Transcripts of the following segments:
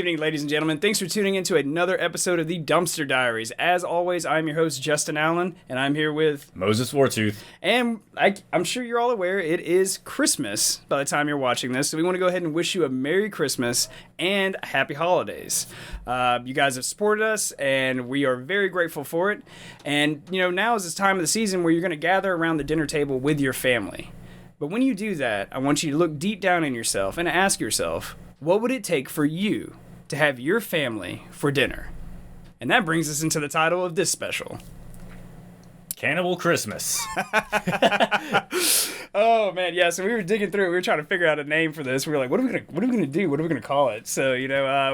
evening, ladies and gentlemen. Thanks for tuning in to another episode of the Dumpster Diaries. As always, I'm your host, Justin Allen, and I'm here with Moses Wartooth. And I'm sure you're all aware it is Christmas by the time you're watching this, so we want to go ahead and wish you a Merry Christmas and Happy Holidays. You guys have supported us, and we are very grateful for it. And, you know, now is this time of the season where you're going to gather around the dinner table with your family. But when you do that, I want you to look deep down in yourself and ask yourself, what would it take for you to have your family for dinner? And that brings us into the title of this special. Cannibal Christmas. Oh man, yeah. So we were digging through it. We were trying to figure out a name for this. We were like, what are we gonna do? What are we gonna call it? So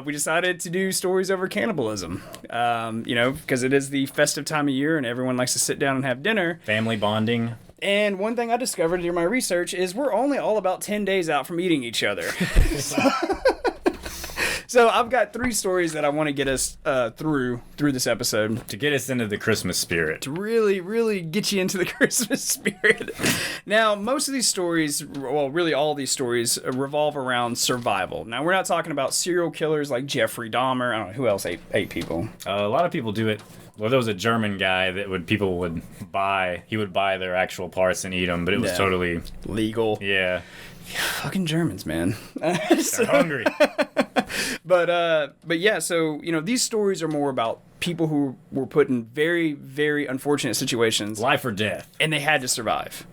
we decided to do stories over cannibalism. Because it is the festive time of year and everyone likes to sit down and have dinner. Family bonding. And one thing I discovered during my research is we're only all about 10 days out from eating each other. So I've got 3 stories that I want to get us through this episode. To get us into the Christmas spirit. To really, really get you into the Christmas spirit. Now, most of these stories, well, really all these stories, revolve around survival. Now, we're not talking about serial killers like Jeffrey Dahmer. I don't know, who else ate people? A lot of people do it. Well, there was a German guy that people would buy. He would buy their actual parts and eat them, but it was totally legal. Yeah. Fucking Germans, man. They're hungry. But yeah, so, these stories are more about people who were put in very, very unfortunate situations. Life or death. And they had to survive.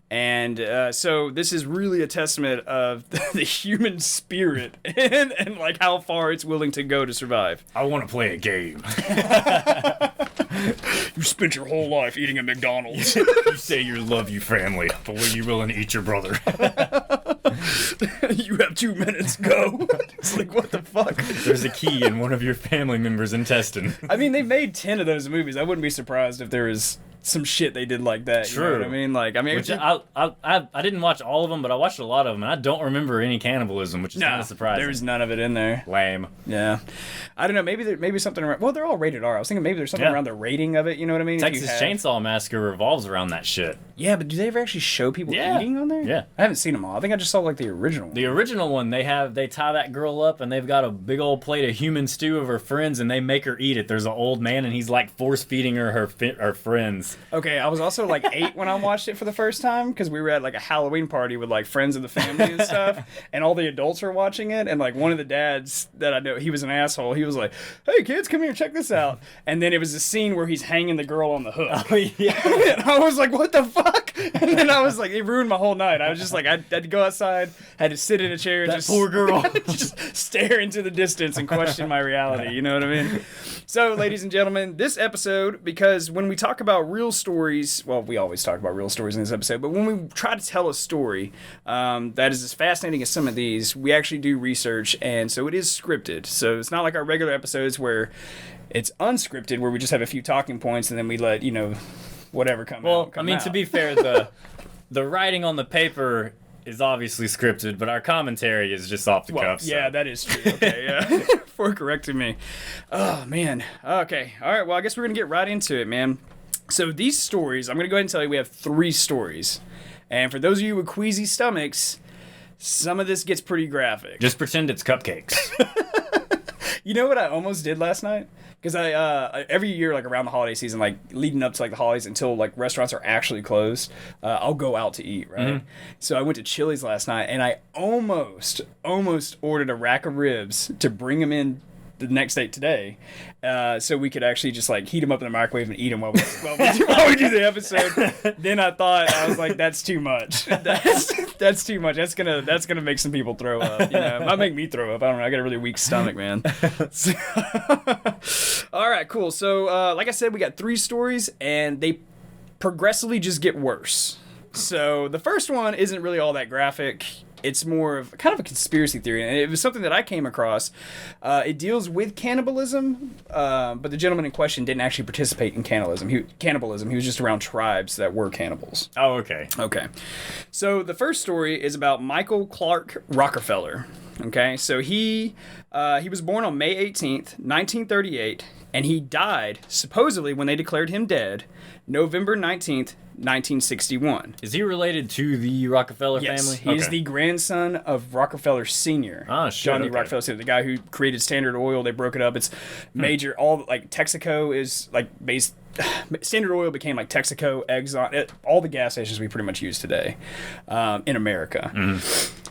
And so this is really a testament of the human spirit and like how far it's willing to go to survive. I want to play a game. You spent your whole life eating at McDonald's. You say you love your family, but when you willing to eat your brother? You have 2 minutes, go. It's like, what the fuck? There's a key in one of your family members' intestine. I mean, they made 10 of those movies. I wouldn't be surprised if there was some shit they did like that. True. You know what I mean? Which I didn't watch all of them, but I watched a lot of them, and I don't remember any cannibalism, which is kind of surprising. There was none of it in there. Lame. Yeah. I don't know. Maybe something around. Well, they're all rated R. I was thinking maybe there's something around the rating of it. You know what I mean? Texas Chainsaw Massacre revolves around that shit. Yeah, but do they ever actually show people eating on there? Yeah. I haven't seen them all. I think I just saw like the original one. The original one, they tie that girl up, and they've got a big old plate of human stew of her friends, and they make her eat it. There's an old man, and he's like force feeding her friends. Okay, I was also like 8 when I watched it for the first time because we were at like a Halloween party with like friends of the family and stuff, and all the adults were watching it, and like one of the dads that I know, he was an asshole. He was like, "Hey kids, come here, check this out," and then it was a scene where he's hanging the girl on the hook. Oh yeah. And I was like, "What the fuck?" And then I was like, it ruined my whole night. I was just like, I had to go outside, had to sit in a chair, and that poor girl, just stare into the distance and question my reality. You know what I mean? So, ladies and gentlemen, this episode, because when we talk about real stories, well, we always talk about real stories in this episode, but when we try to tell a story that is as fascinating as some of these, we actually do research, and so it is scripted. So it's not like our regular episodes where it's unscripted, where we just have a few talking points and then we let, whatever come out. To be fair, the writing on the paper is obviously scripted, but our commentary is just off the cuff. Yeah, that is true. Okay, yeah. For correcting me. Oh, man. Okay. All right, well, I guess we're going to get right into it, man. So these stories, I'm going to go ahead and tell you we have 3 stories. And for those of you with queasy stomachs, some of this gets pretty graphic. Just pretend it's cupcakes. You know what I almost did last night? Because I every year, like around the holiday season, like leading up to like the holidays until like restaurants are actually closed, I'll go out to eat, right? Mm-hmm. So I went to Chili's last night, and I almost ordered a rack of ribs to bring them in the next day today, so we could actually just like heat them up in the microwave and eat them while we do the episode. Then I was like, that's too much. That's too much. That's gonna make some people throw up. It might make me throw up. I don't know. I got a really weak stomach, man. All right, cool. So like I said, we got 3 stories, and they progressively just get worse. So the first one isn't really all that graphic. It's more of kind of a conspiracy theory, and it was something that I came across. It deals with cannibalism, but the gentleman in question didn't actually participate in cannibalism. He was just around tribes that were cannibals. Oh, okay. Okay. So the first story is about Michael Clark Rockefeller. Okay, so he was born on May 18th, 1938, and he died, supposedly when they declared him dead, November 19th, 1961. Is he related to the Rockefeller Yes, family? he is the grandson of Rockefeller Sr. Oh, shit, John D. okay. Rockefeller Sr., the guy who created Standard Oil. They broke it up. It's major. All like Texaco is like based. Standard Oil became like Texaco, Exxon, all the gas stations we pretty much use today in America.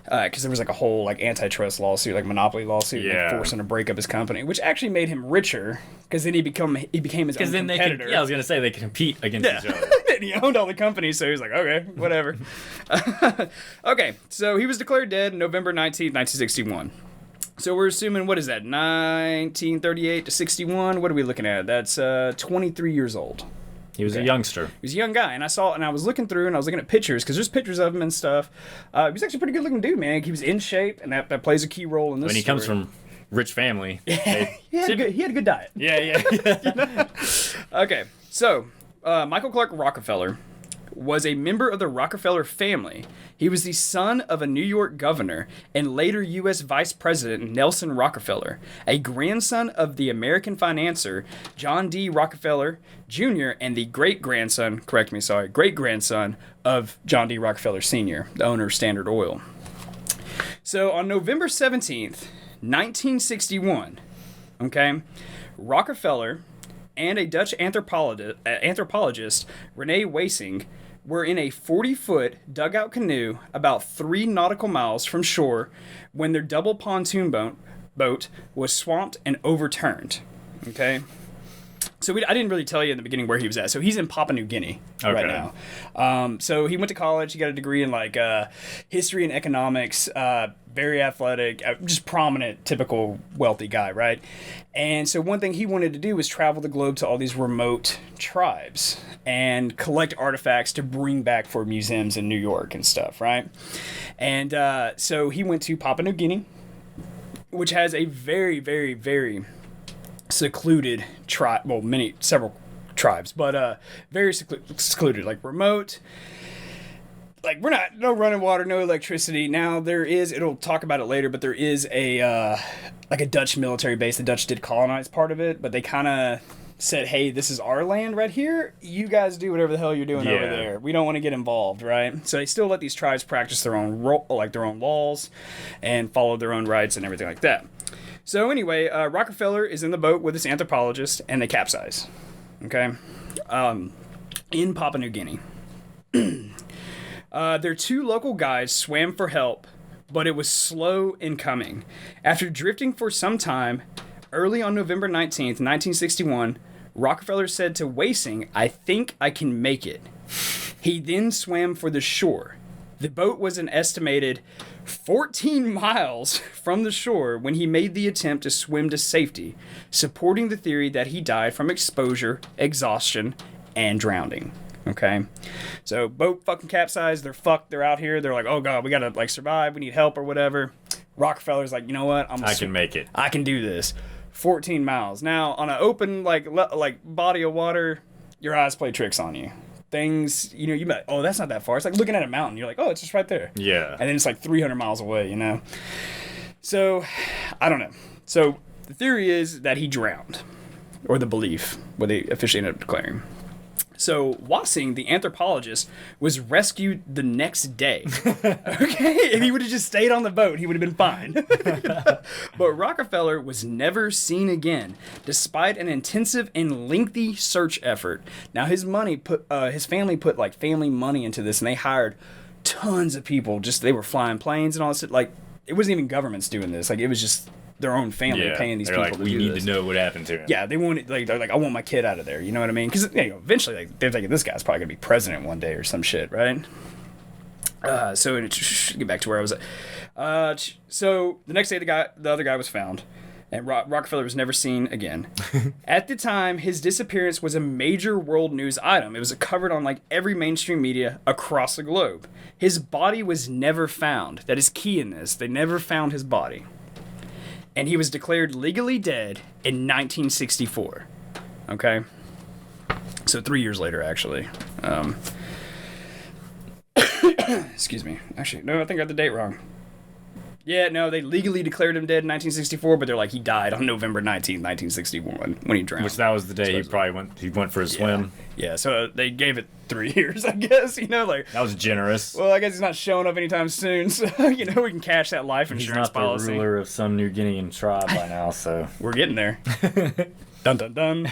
Because there was like a whole like antitrust lawsuit, like monopoly lawsuit, like, forcing to break up his company, which actually made him richer. Because then he became his own competitor. I was gonna say they can compete against each other. And he owned all the companies, so he was like, okay, whatever. Okay, so he was declared dead November 19th, 1961. So we're assuming, what is that, 1938 to 61? What are we looking at? That's 23 years old. He was a youngster. He was a young guy, and I was looking through, and I was looking at pictures, because there's pictures of him and stuff. He was actually a pretty good-looking dude, man. He was in shape, and that plays a key role in this When he story. comes from rich family. He had a good diet. Yeah. Okay, so Michael Clark Rockefeller was a member of the Rockefeller family. He was the son of a New York governor and later U.S. Vice President Nelson Rockefeller, a grandson of the American financier John D. Rockefeller Jr. and the great-grandson of John D. Rockefeller Sr., the owner of Standard Oil. So on November 17th, 1961, okay, Rockefeller and a Dutch anthropologist, Rene Weesing, were in a 40-foot dugout canoe about 3 nautical miles from shore when their double pontoon boat was swamped and overturned. Okay? So I didn't really tell you in the beginning where he was at. So he's in Papua New Guinea right now. So he went to college. He got a degree in like history and economics. Very athletic, just prominent, typical wealthy guy, right? And so one thing he wanted to do was travel the globe to all these remote tribes and collect artifacts to bring back for museums in New York and stuff, right? And so he went to Papua New Guinea, which has a very, very, very secluded tribe, well, several tribes, but very secluded, like remote. Like, no running water, no electricity. Now, it'll talk about it later, but there is a Dutch military base. The Dutch did colonize part of it, but they kind of said, hey, this is our land right here. You guys do whatever the hell you're doing over there. We don't want to get involved, right? So they still let these tribes practice their own laws and follow their own rights and everything like that. So anyway, Rockefeller is in the boat with this anthropologist, and they capsize, okay, in Papua New Guinea. Their 2 local guys swam for help, but it was slow in coming. After drifting for some time, early on November 19th, 1961, Rockefeller said to Weesing, I think I can make it. He then swam for the shore. The boat was an estimated 14 miles from the shore when he made the attempt to swim to safety, supporting the theory that he died from exposure, exhaustion, and drowning. Okay, so boat fucking capsized. They're fucked. They're out here. They're like, oh god, we gotta like survive. We need help or whatever. Rockefeller's like, you know what? I can make it. I can do this. 14 miles. Now on an open like body of water, your eyes play tricks on you. Things, you might, oh, that's not that far. It's like looking at a mountain. You're like, oh, it's just right there. Yeah. And then it's like 300 miles away. So I don't know. So the theory is that he drowned, or the belief, what they officially ended up declaring. So Weesing, the anthropologist, was rescued the next day. Okay? If he would have just stayed on the boat, he would have been fine. But Rockefeller was never seen again, despite an intensive and lengthy search effort. Now, his family put like family money into this, and they hired tons of people. They were flying planes and all this. Like, it wasn't even governments doing this. Like, it was just their own family paying these people to do this. We need to know what happened to him. Yeah, they wanted, they're like, I want my kid out of there. You know what I mean? Because eventually, they're thinking this guy's probably gonna be president one day or some shit, right? So get back to where I was at. So the next day, the other guy was found, and Rockefeller was never seen again. At the time, his disappearance was a major world news item. It was covered on like every mainstream media across the globe. His body was never found. That is key in this. They never found his body. And he was declared legally dead in 1964. Okay? So 3 years later, actually. Excuse me. Actually, no, I think I got the date wrong. Yeah, no, they legally declared him dead in 1964, but they're like, he died on November 19th, 1961, when he drowned. Which that was the day he went for a swim. Yeah, so they gave it 3 years, I guess, like... That was generous. Well, I guess he's not showing up anytime soon, so, we can cash that life insurance policy. He's not the ruler of some New Guinean tribe by now, so... We're getting there. Dun, dun, dun.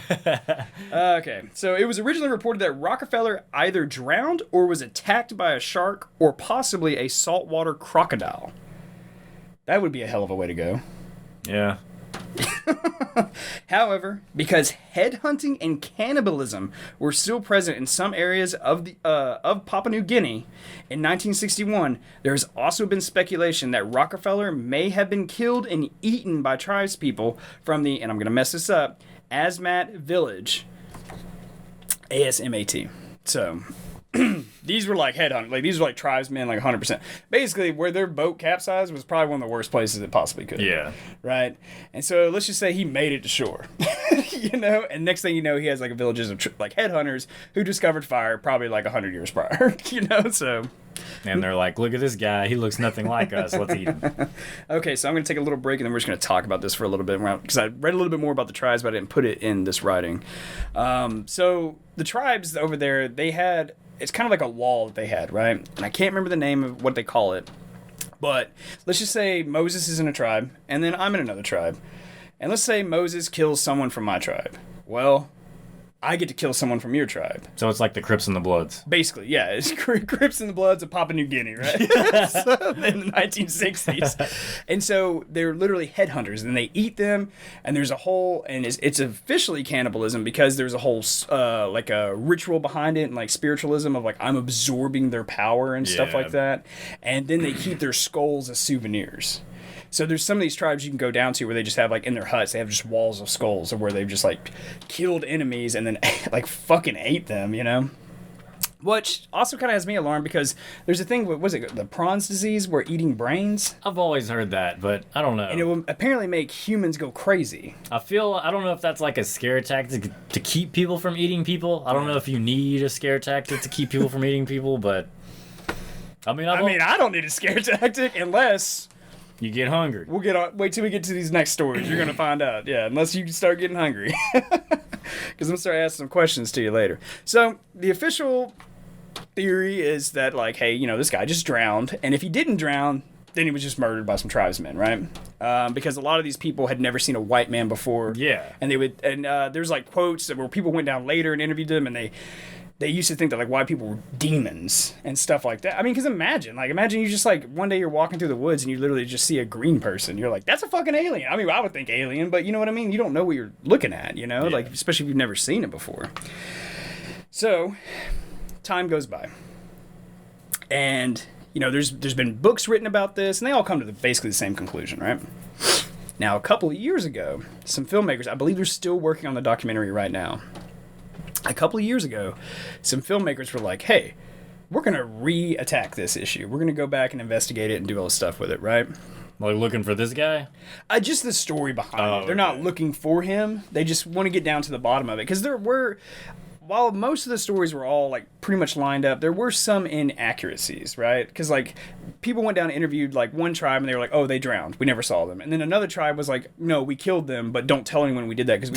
Okay, so it was originally reported that Rockefeller either drowned or was attacked by a shark or possibly a saltwater crocodile. That would be a hell of a way to go. Yeah. However, because headhunting and cannibalism were still present in some areas of Papua New Guinea in 1961, there has also been speculation that Rockefeller may have been killed and eaten by tribespeople from the, and I'm going to mess this up, Asmat village. ASMAT. So... these were like headhunters. Like, these were like tribesmen, like 100%. Basically, where their boat capsized was probably one of the worst places it possibly could. Yeah. Right? And so let's just say he made it to shore. And next thing you know, he has like a villages of like headhunters who discovered fire probably like 100 years prior. So... And they're like, look at this guy. He looks nothing like us. Let's eat him. Okay, so I'm going to take a little break, and then we're just going to talk about this for a little bit. Because I read a little bit more about the tribes, but I didn't put it in this writing. So the tribes over there, they had... It's kind of like a wall that they had, right? And I can't remember the name of what they call it. But let's just say Moses is in a tribe, and then I'm in another tribe. And let's say Moses kills someone from my tribe. Well... I get to kill someone from your tribe. So it's like the Crips and the Bloods. Basically, yeah. It's Crips and the Bloods of Papua New Guinea, right? So, in the 1960s. And so they're literally headhunters, and they eat them, and there's a whole, and it's officially cannibalism because there's a whole, like a ritual behind it, and like spiritualism of like, I'm absorbing their power and stuff like that. And then they keep their skulls as souvenirs. So there's some of these tribes you can go down to where they just have, like, in their huts, they have just walls of skulls of where they've just, like, killed enemies and then, like, fucking ate them, Which also kind of has me alarmed because there's a thing, what was it, the prawns disease, where eating brains? I've always heard that, but I don't know. And it will apparently make humans go crazy. I don't know if that's like a scare tactic to keep people from eating people. I don't know if you need a scare tactic to keep people from eating people, but... I don't need a scare tactic unless... You get hungry. Wait till we get to these next stories. You're going to find out. Yeah, unless you start getting hungry. Because I'm going to start asking some questions to you later. So, the official theory is that, like, hey, this guy just drowned. And if he didn't drown, then he was just murdered by some tribesmen, right? Because a lot of these people had never seen a white man before. Yeah. And there's, like, quotes where people went down later and interviewed them, and they used to think that, like, white people were demons and stuff like that. I mean, because imagine you just, like, one day you're walking through the woods and you literally just see a green person. You're like, that's a fucking alien. I mean, I would think alien, but you know what I mean? You don't know what you're looking at, Like, especially if you've never seen it before. So, time goes by. And, there's been books written about this, and they all come to basically the same conclusion, right? Now, a couple of years ago, some filmmakers, I believe they're still working on the documentary right now. A couple of years ago, some filmmakers were like, hey, we're going to re-attack this issue. We're going to go back and investigate it and do all this stuff with it, right? Like looking for this guy? Just the story behind it. They're not looking for him. They just want to get down to the bottom of it. Because while most of the stories were all, like, pretty much lined up, there were some inaccuracies, right? Because, like, people went down and interviewed, like, one tribe, and they were like, oh, they drowned. We never saw them. And then another tribe was like, no, we killed them, but don't tell anyone we did that because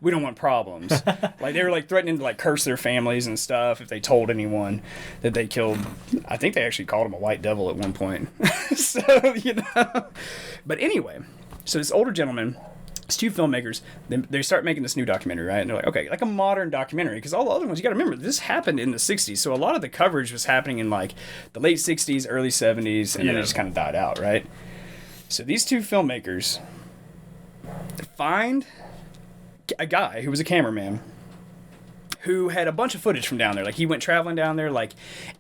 we don't want problems. Like, they were, like, threatening to, like, curse their families and stuff if they told anyone that they killed. I think they actually called him a white devil at one point. So, But anyway, so this older gentleman... It's two filmmakers, they start making this new documentary, right? And they're like, okay, like a modern documentary, because all the other ones, you got to remember, this happened in the 60s, so a lot of the coverage was happening in, like, the late 60s, early 70s, and then it just kind of died out, right? So these two filmmakers find a guy who was a cameraman who had a bunch of footage from down there. Like, he went traveling down there, like,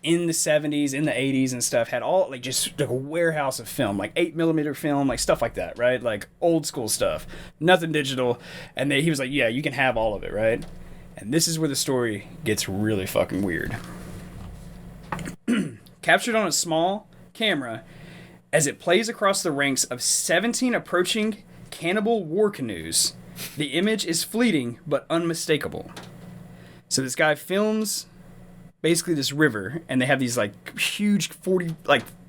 in the 70s, in the 80s and stuff, had all, like, just, like, a warehouse of film, like, 8mm film, like, stuff like that, right? Like, old school stuff. Nothing digital. And he was like, yeah, you can have all of it, right? And this is where the story gets really fucking weird. Captured on a small camera as it plays across the ranks of 17 approaching cannibal war canoes. The image is fleeting, but unmistakable. So this guy films basically this river, and they have these, like, huge 40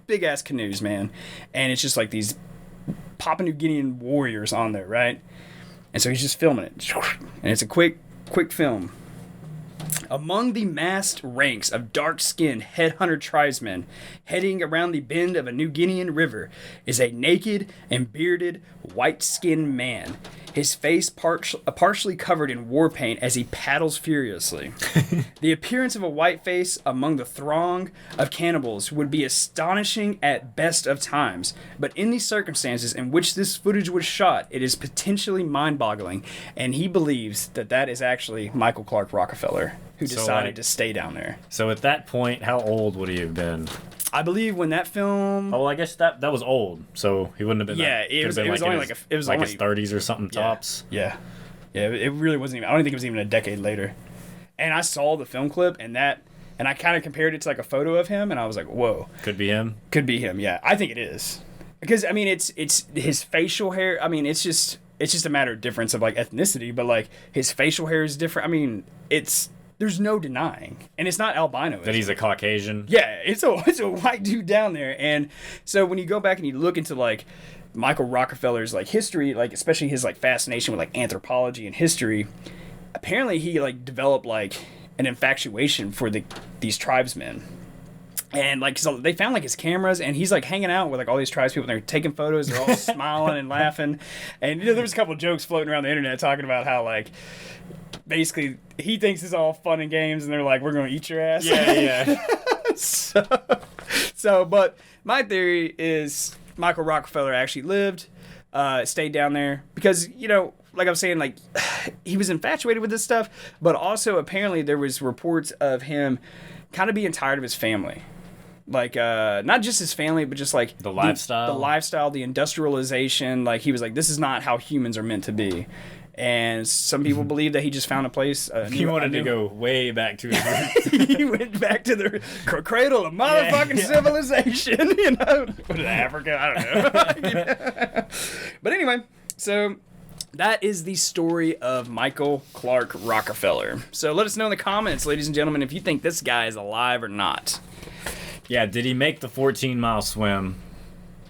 big ass canoes, man, and it's just like these Papua New Guinean warriors on there, right? And so he's just filming it, and it's a quick film. Among the massed ranks of dark-skinned headhunter tribesmen heading around the bend of a New Guinean river is a naked and bearded, white-skinned man, his face partially covered in war paint as he paddles furiously. The appearance of a white face among the throng of cannibals would be astonishing at best of times, but in the circumstances in which this footage was shot, it is potentially mind-boggling, and he believes that is actually Michael Clark Rockefeller, who decided to stay down there. So at that point, how old would he have been? I believe when that film... Oh, well, I guess that was old, so he wouldn't have been yeah, that... it was only like his 30s or something, tops. Yeah. It really wasn't even... I don't think it was even a decade later. And I saw the film clip, and I kind of compared it to like a photo of him, and I was like, whoa. Could be him? Could be him, yeah. I think it is. Because, I mean, it's his facial hair... I mean, it's just a matter of difference of like ethnicity, but like his facial hair is different. I mean, there's no denying, and it's not albino. That he's a Caucasian? Yeah, it's a white dude down there. And so when you go back and you look into like Michael Rockefeller's like history, like especially his like fascination with like anthropology and history, apparently he like developed like an infatuation for these tribesmen. And like so they found like his cameras, and he's like hanging out with like all these tribes people, and they're taking photos, they're all smiling and laughing. And there was a couple of jokes floating around the internet talking about how like basically he thinks it's all fun and games, and they're like, we're gonna eat your ass. Yeah. So but my theory is Michael Rockefeller actually lived, stayed down there because, you know, like I was saying, like he was infatuated with this stuff, but also apparently there was reports of him kind of being tired of his family. Like, not just his family, but just like the lifestyle, the industrialization. Like he was like, this is not how humans are meant to be. And some people believe that he just found a place. He wanted to go way back to his roots. He went back to the cradle of motherfucking civilization. You know, what is Africa? I don't know. But anyway, so that is the story of Michael Clark Rockefeller. So let us know in the comments, ladies and gentlemen, if you think this guy is alive or not. Yeah, did he make the 14-mile swim?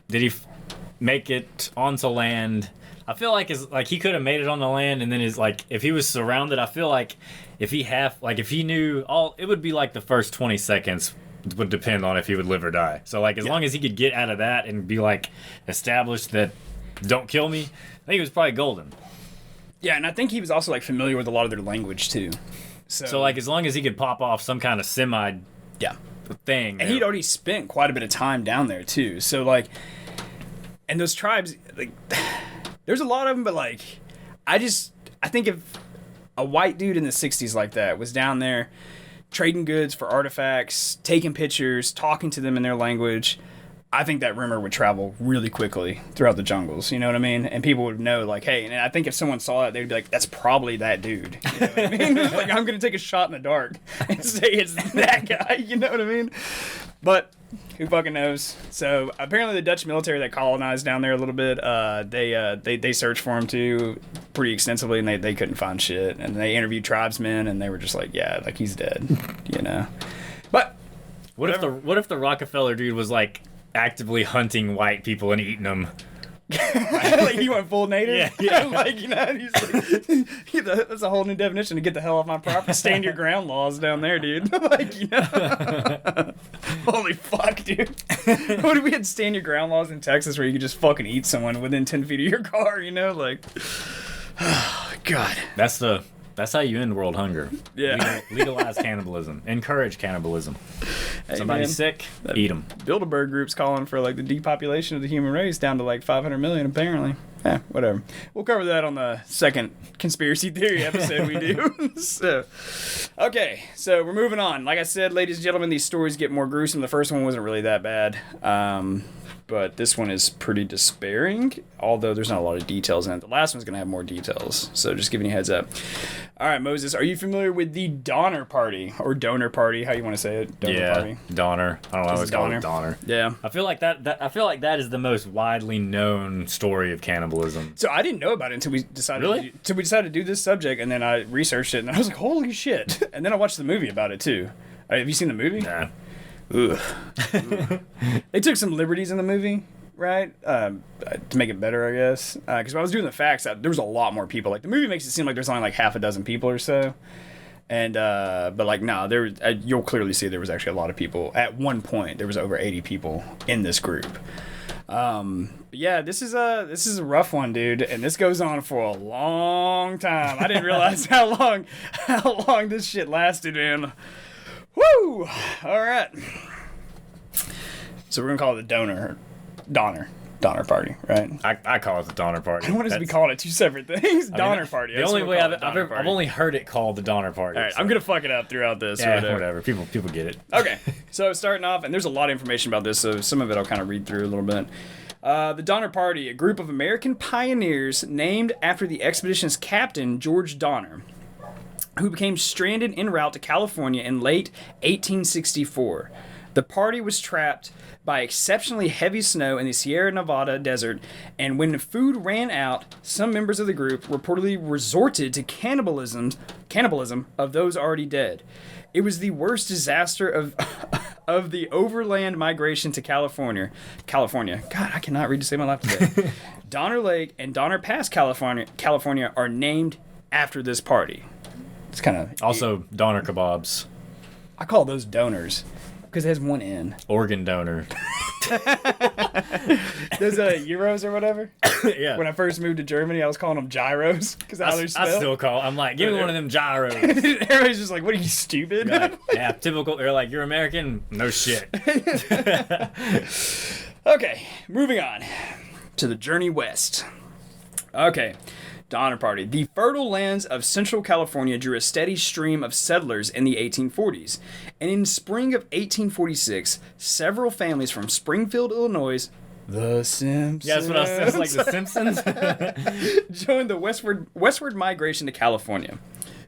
Did he make it onto land? I feel like he could have made it on the land, and then if he was surrounded, I feel like if he knew all, it would be like the first 20 seconds would depend on if he would live or die. So like as long as he could get out of that and be like established that don't kill me, I think it was probably golden. Yeah, and I think he was also like familiar with a lot of their language too. So like as long as he could pop off some kind of thing. And he'd already spent quite a bit of time down there too. So like, and those tribes, like, there's a lot of them, but like, I think if a white dude in the 60s like that was down there trading goods for artifacts, taking pictures, talking to them in their language, I think that rumor would travel really quickly throughout the jungles, you know what I mean? And people would know, like, hey, and I think if someone saw it, they'd be like, that's probably that dude. You know what I mean? Like, I'm going to take a shot in the dark and say it's that guy, you know what I mean? But who fucking knows? So apparently the Dutch military that colonized down there a little bit, they searched for him too pretty extensively, and they couldn't find shit. And they interviewed tribesmen, and they were just like, yeah, like he's dead, you know? But what if the Rockefeller dude was like actively hunting white people and eating them? Like he went full native. Yeah. Like, you know, he's like, that's a whole new definition to get the hell off my property. Stand your ground laws down there, dude. Like, you know. Holy fuck, dude. What if we had stand your ground laws in Texas where you could just fucking eat someone within 10 feet of your car, you know? Like, oh, God. That's how you end world hunger. Yeah. Legalize cannibalism. Encourage cannibalism. Hey, Somebody's sick, eat them. Bilderberg group's calling for like the depopulation of the human race down to like 500 million apparently. Yeah, whatever. We'll cover that on the second conspiracy theory episode we do. So we're moving on. Like I said, ladies and gentlemen, these stories get more gruesome. The first one wasn't really that bad. But this one is pretty despairing, although there's not a lot of details in it. The last one's going to have more details, so just giving you a heads up. All right, Moses, are you familiar with the Donner Party, or Donor Party, how you want to say it? Donor Party. Donner. I don't know. It's called Donner. Yeah. I feel like that is the most widely known story of cannibalism. So I didn't know about it until we decided to do this subject, and then I researched it, and I was like, holy shit. And then I watched the movie about it, too. Have you seen the movie? Nah. Ugh. They took some liberties in the movie, right? To make it better, I guess. Because when I was doing the facts, there was a lot more people. Like, the movie makes it seem like there's only like half a dozen people or so. And, but like, no, you'll clearly see there was actually a lot of people. At one point, there was over 80 people in this group. Yeah, this is a rough one, dude, and this goes on for a long time. I didn't realize how long this shit lasted, man. Woo! All right. So we're gonna call it the Donner Party, right? I call it the Donner Party. I want us to be calling it two separate things. Donner Party. The only way I've only heard it called the Donner Party. All right, so. I'm gonna fuck it up throughout this. Yeah, whatever. People get it. Okay, so starting off, and there's a lot of information about this, so some of it I'll kind of read through a little bit. The Donner Party, a group of American pioneers named after the expedition's captain, George Donner, who became stranded en route to California in late 1864. The party was trapped by exceptionally heavy snow in the Sierra Nevada desert, and when food ran out, some members of the group reportedly resorted to cannibalism of those already dead. It was the worst disaster of the overland migration to California. God, I cannot read to save my life today. Donner Lake and Donner Pass, California are named after this party. It's kind of... Also, Donner kebabs. I call those donors because it has one N. Organ donor. Those euros or whatever? Yeah. When I first moved to Germany, I was calling them gyros because how they're spelled. I still call. I'm like, give me one of them gyros. Everybody's just like, what are you, stupid? Like, yeah, typical. They're like, you're American? No shit. Okay, moving on to the journey west. Okay. Donner Party. The fertile lands of Central California drew a steady stream of settlers in the 1840s, and in spring of 1846, several families from Springfield, Illinois, the Simpsons. Yeah, that's what I was saying. Like the Simpsons. Joined the westward migration to California.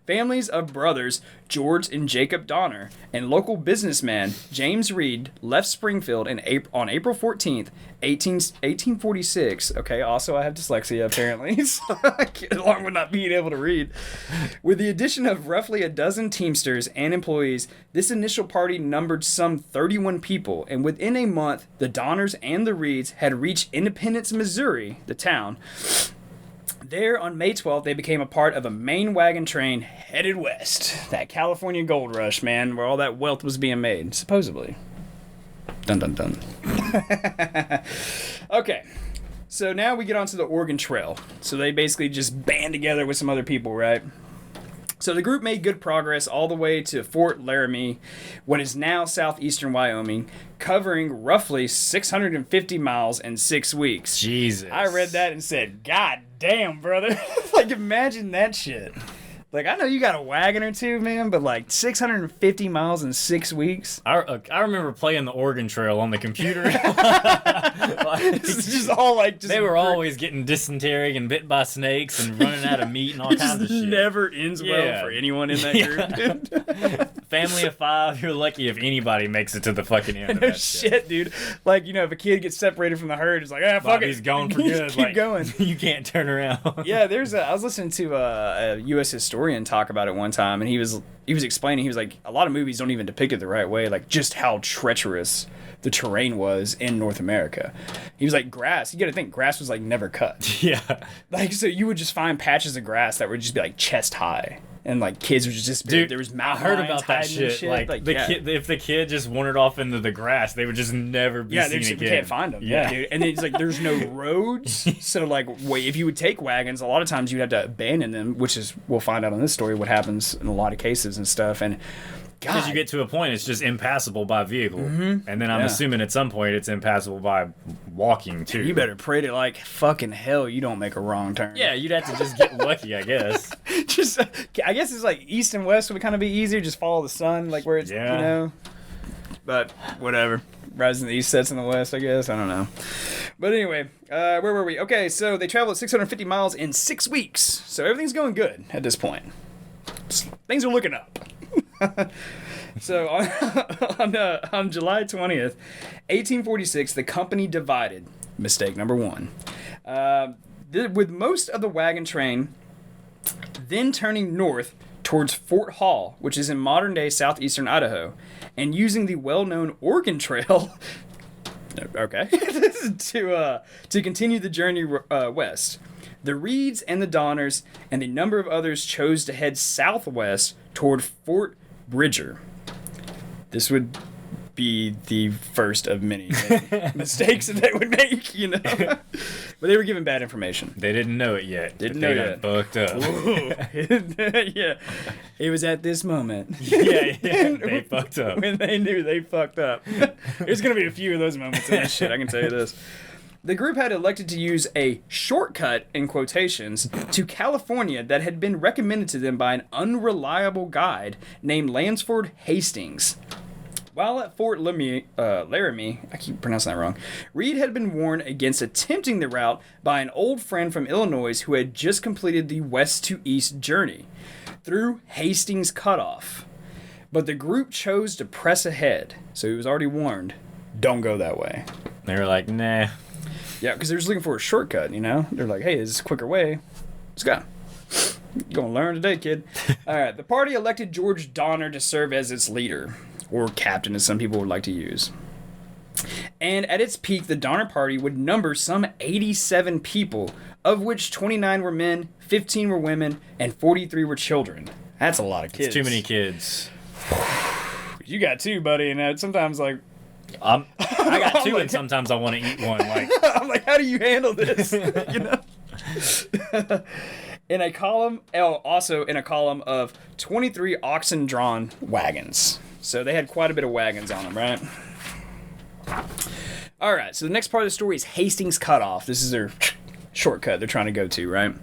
Families of brothers George and Jacob Donner and local businessman James Reed left Springfield on April 14th, 1846. Okay, also I have dyslexia apparently, so along with not being able to read. With the addition of roughly a dozen Teamsters and employees, this initial party numbered some 31 people, and within a month, the Donners and the Reeds had reached Independence, Missouri, the town. There, on May 12th, they became a part of a main wagon train headed west. That California gold rush, man, where all that wealth was being made, supposedly. Dun, dun, dun. Okay, so now we get onto the Oregon Trail. So they basically just band together with some other people, right? So the group made good progress all the way to Fort Laramie, what is now southeastern Wyoming, covering roughly 650 miles in 6 weeks. Jesus. I read that and said, God damn, brother. Like, imagine that shit. Like, I know you got a wagon or two, man, but like 650 miles in 6 weeks. I remember playing the Oregon Trail on the computer. It's just all like... They were always getting dysentery and bit by snakes and running out of meat and all kinds of shit. It never ends well for anyone in that group, dude. Family of 5, you're lucky if anybody makes it to the fucking end of that shit, dude. Like, you know, if a kid gets separated from the herd, it's like, fuck it. He's gone for good. Keep going. You can't turn around. Yeah, I was listening to a U.S. historian talk about it one time, and he was explaining, he was like, a lot of movies don't even depict it the right way, like just how treacherous the terrain was in North America. He was like, grass, you gotta think, grass was like never cut. Yeah. Like, so you would just find patches of grass that would just be like chest high. And like kids would just dude, there was mountain I heard about that shit. Like the yeah. kid, if the kid just wandered off into the grass, they would just never be seen again. You can't find them. Yeah, dude. And it's like there's no roads, so like if you would take wagons, a lot of times you'd have to abandon them, which is we'll find out on this story what happens in a lot of cases and stuff. And because you get to a point, it's just impassable by vehicle, and then I'm assuming at some point it's impassable by walking too. You better pray to like fucking hell you don't make a wrong turn. Yeah, you'd have to just get lucky, I guess. I guess it's like east and west would kind of be easier. Just follow the sun, like where it's you know. But whatever, rising the east sets in the west. I guess I don't know. But anyway, where were we? Okay, so they traveled 650 miles in 6 weeks. So everything's going good at this point. Things are looking up. So on July 20th, 1846, the company divided. Mistake number 1. With most of the wagon train then turning north towards Fort Hall, which is in modern-day southeastern Idaho, and using the well-known Oregon Trail okay, to continue the journey west. The Reeds and the Donners and a number of others chose to head southwest toward Fort Bridger. This would be the first of many mistakes that they would make, you know. But they were given bad information. They didn't know it yet. Didn't know yet. Fucked up. Yeah. It was at this moment. Yeah, they fucked up. When they knew they fucked up. There's going to be a few of those moments in this shit, I can tell you this. The group had elected to use a shortcut, in quotations, to California that had been recommended to them by an unreliable guide named Lansford Hastings. While at Fort Laramie, I keep pronouncing that wrong, Reed had been warned against attempting the route by an old friend from Illinois who had just completed the west to east journey through Hastings Cutoff. But the group chose to press ahead, so he was already warned, don't go that way. They were like, nah. Yeah, because they're just looking for a shortcut, you know? They're like, hey, this is a quicker way. Let's go. You're going to learn today, kid. All right, the party elected George Donner to serve as its leader. Or captain, as some people would like to use. And at its peak, the Donner Party would number some 87 people, of which 29 were men, 15 were women, and 43 were children. That's a lot of kids. It's too many kids. You got two, buddy, and sometimes, like... I got two, and sometimes I want to eat one. Like, I'm like, how do you handle this? You know? In a column of 23 oxen-drawn wagons. So they had quite a bit of wagons on them, right? All right, so the next part of the story is Hastings Cutoff. This is their shortcut they're trying to go to, right?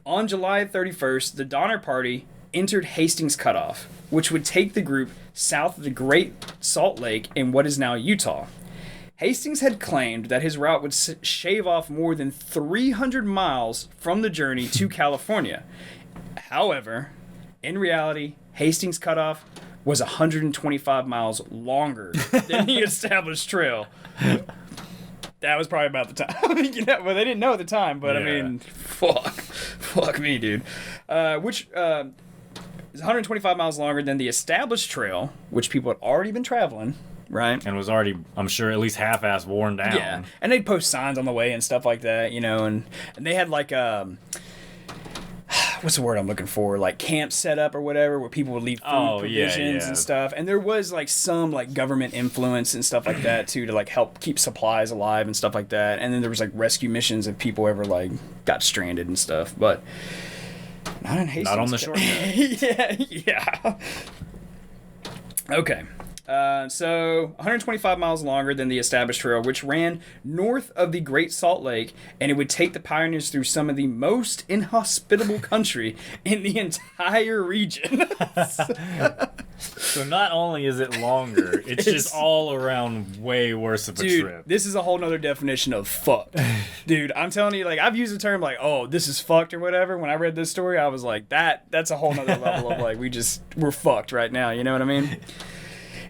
On July 31st, the Donner Party entered Hastings Cutoff, which would take the group south of the Great Salt Lake in what is now Utah. Hastings had claimed that his route would shave off more than 300 miles from the journey to California. However, in reality, Hastings Cutoff was 125 miles longer than the established trail. That was probably about the time. You know, well, they didn't know at the time, but yeah. I mean, fuck me, dude. Which is 125 miles longer than the established trail, which people had already been traveling, right? And was already, I'm sure, at least half-ass worn down. Yeah, and they'd post signs on the way and stuff like that, you know, and they had like what's the word I'm looking for? Like camp set up or whatever, where people would leave food, provisions and stuff. And there was like some like government influence and stuff like that too, to like help keep supplies alive and stuff like that. And then there was like rescue missions if people ever like got stranded and stuff. But not in Hastings. Not on the shortcut. yeah. Okay. So 125 miles longer than the established trail, which ran north of the Great Salt Lake, and it would take the pioneers through some of the most inhospitable country in the entire region. So not only is it longer, it's just all around way worse of a trip. This is a whole nother definition of fucked. Dude, I'm telling you, like, I've used the term like, oh, this is fucked or whatever. When I read this story, I was like, that's a whole nother level of like, we're fucked right now. You know what I mean?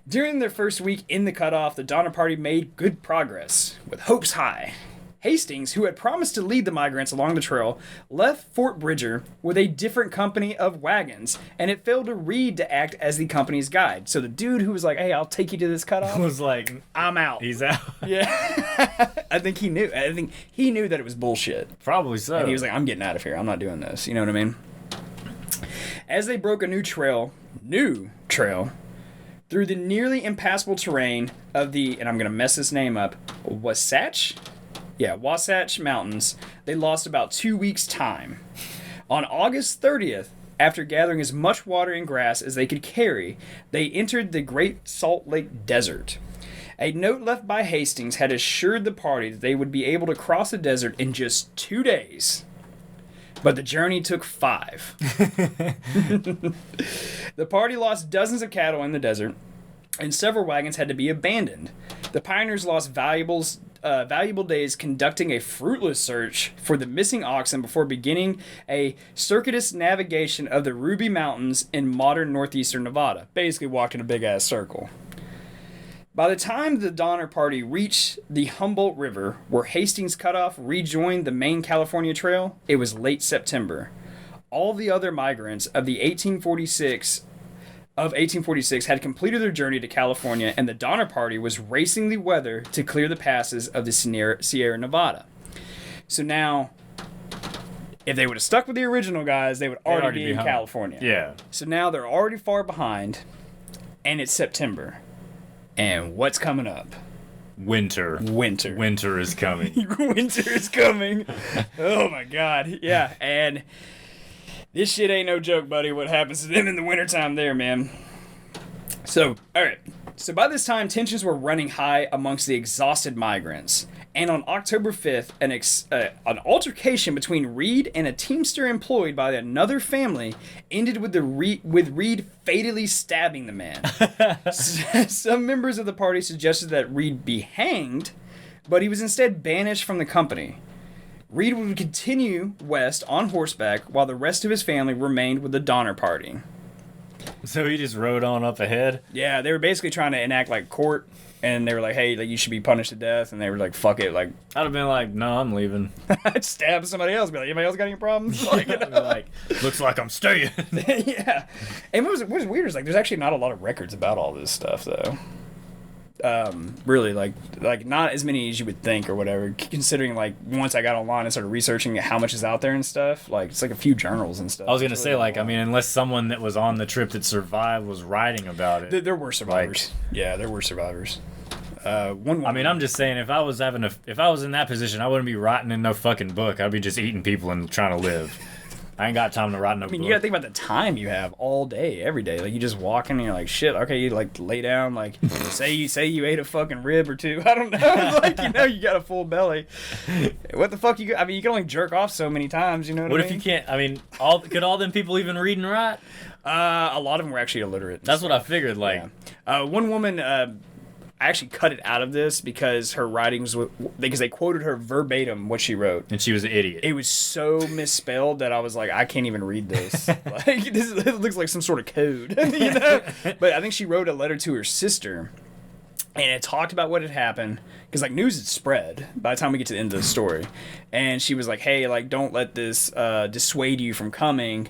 During their first week in the cutoff, the Donner Party made good progress, with hopes high. Hastings, who had promised to lead the migrants along the trail, left Fort Bridger with a different company of wagons, and it fell to Reed to act as the company's guide. So the dude who was like, hey, I'll take you to this cutoff, was like, I'm out. He's out. Yeah. I think he knew that it was bullshit. Probably so. And he was like, I'm getting out of here. I'm not doing this. You know what I mean? As they broke a new trail, through the nearly impassable terrain of the, and I'm going to mess this name up, Wasatch Mountains, they lost about 2 weeks' time. On August 30th, after gathering as much water and grass as they could carry, they entered the Great Salt Lake Desert. A note left by Hastings had assured the party that they would be able to cross the desert in just 2 days. But the journey took 5. The party lost dozens of cattle in the desert, and several wagons had to be abandoned. The pioneers lost valuable days conducting a fruitless search for the missing oxen before beginning a circuitous navigation of the Ruby Mountains in modern northeastern Nevada. Basically walked in a big-ass circle. By the time the Donner Party reached the Humboldt River, where Hastings Cutoff rejoined the main California Trail, it was late September. all the other migrants of 1846 had completed their journey to California, and the Donner Party was racing the weather to clear the passes of the Sierra Nevada. So now, if they would have stuck with the original guys, they would already be in California. Yeah. So now they're already far behind, and it's September. And what's coming up? Winter. Winter is coming. Winter is coming. Oh my God. Yeah. And this shit ain't no joke, buddy, what happens to them in the wintertime there, man. So, all right. So by this time, tensions were running high amongst the exhausted migrants. And on October 5th, an altercation between Reed and a teamster employed by another family ended with Reed fatally stabbing the man. Some members of the party suggested that Reed be hanged, but he was instead banished from the company. Reed would continue west on horseback while the rest of his family remained with the Donner Party. So he just rode on up ahead? Yeah, they were basically trying to enact like court. And they were like, hey, like, you should be punished to death. And they were like, fuck it. Like, I'd have been like, no, I'm leaving. I'd stab somebody else. Be like, anybody else got any problems? Like, you know? Like, looks like I'm staying. Yeah. And what was weird is, like, there's actually not a lot of records about all this stuff, though. Really, like not as many as you would think or whatever, considering, like, once I got online and started researching how much is out there and stuff, like, it's like a few journals and stuff. I was going to say, like, I mean, unless someone that was on the trip that survived was writing about it. There were survivors. Like, yeah, there were survivors. I mean, I'm just saying, if I was in that position, I wouldn't be writing in no fucking book. I'd be just eating people and trying to live. I ain't got time to write no book. I mean, you gotta think about the time you have all day, every day. Like, you just walk in and you're like, shit, okay, you, like, lay down, like, say you ate a fucking rib or two. I don't know. Like, you know, you got a full belly. What the fuck you can only jerk off so many times, you know what I mean? What if you can't, I mean, could all them people even read and write? A lot of them were actually illiterate. That's what I figured, like. Yeah. One woman, I actually cut it out of this because her writings, because they quoted her verbatim what she wrote. And she was an idiot. It was so misspelled that I was like, I can't even read this. Like, this looks like some sort of code, you know? But I think she wrote a letter to her sister, and it talked about what had happened, because, like, news had spread by the time we get to the end of the story. And she was like, hey, like, don't let this dissuade you from coming.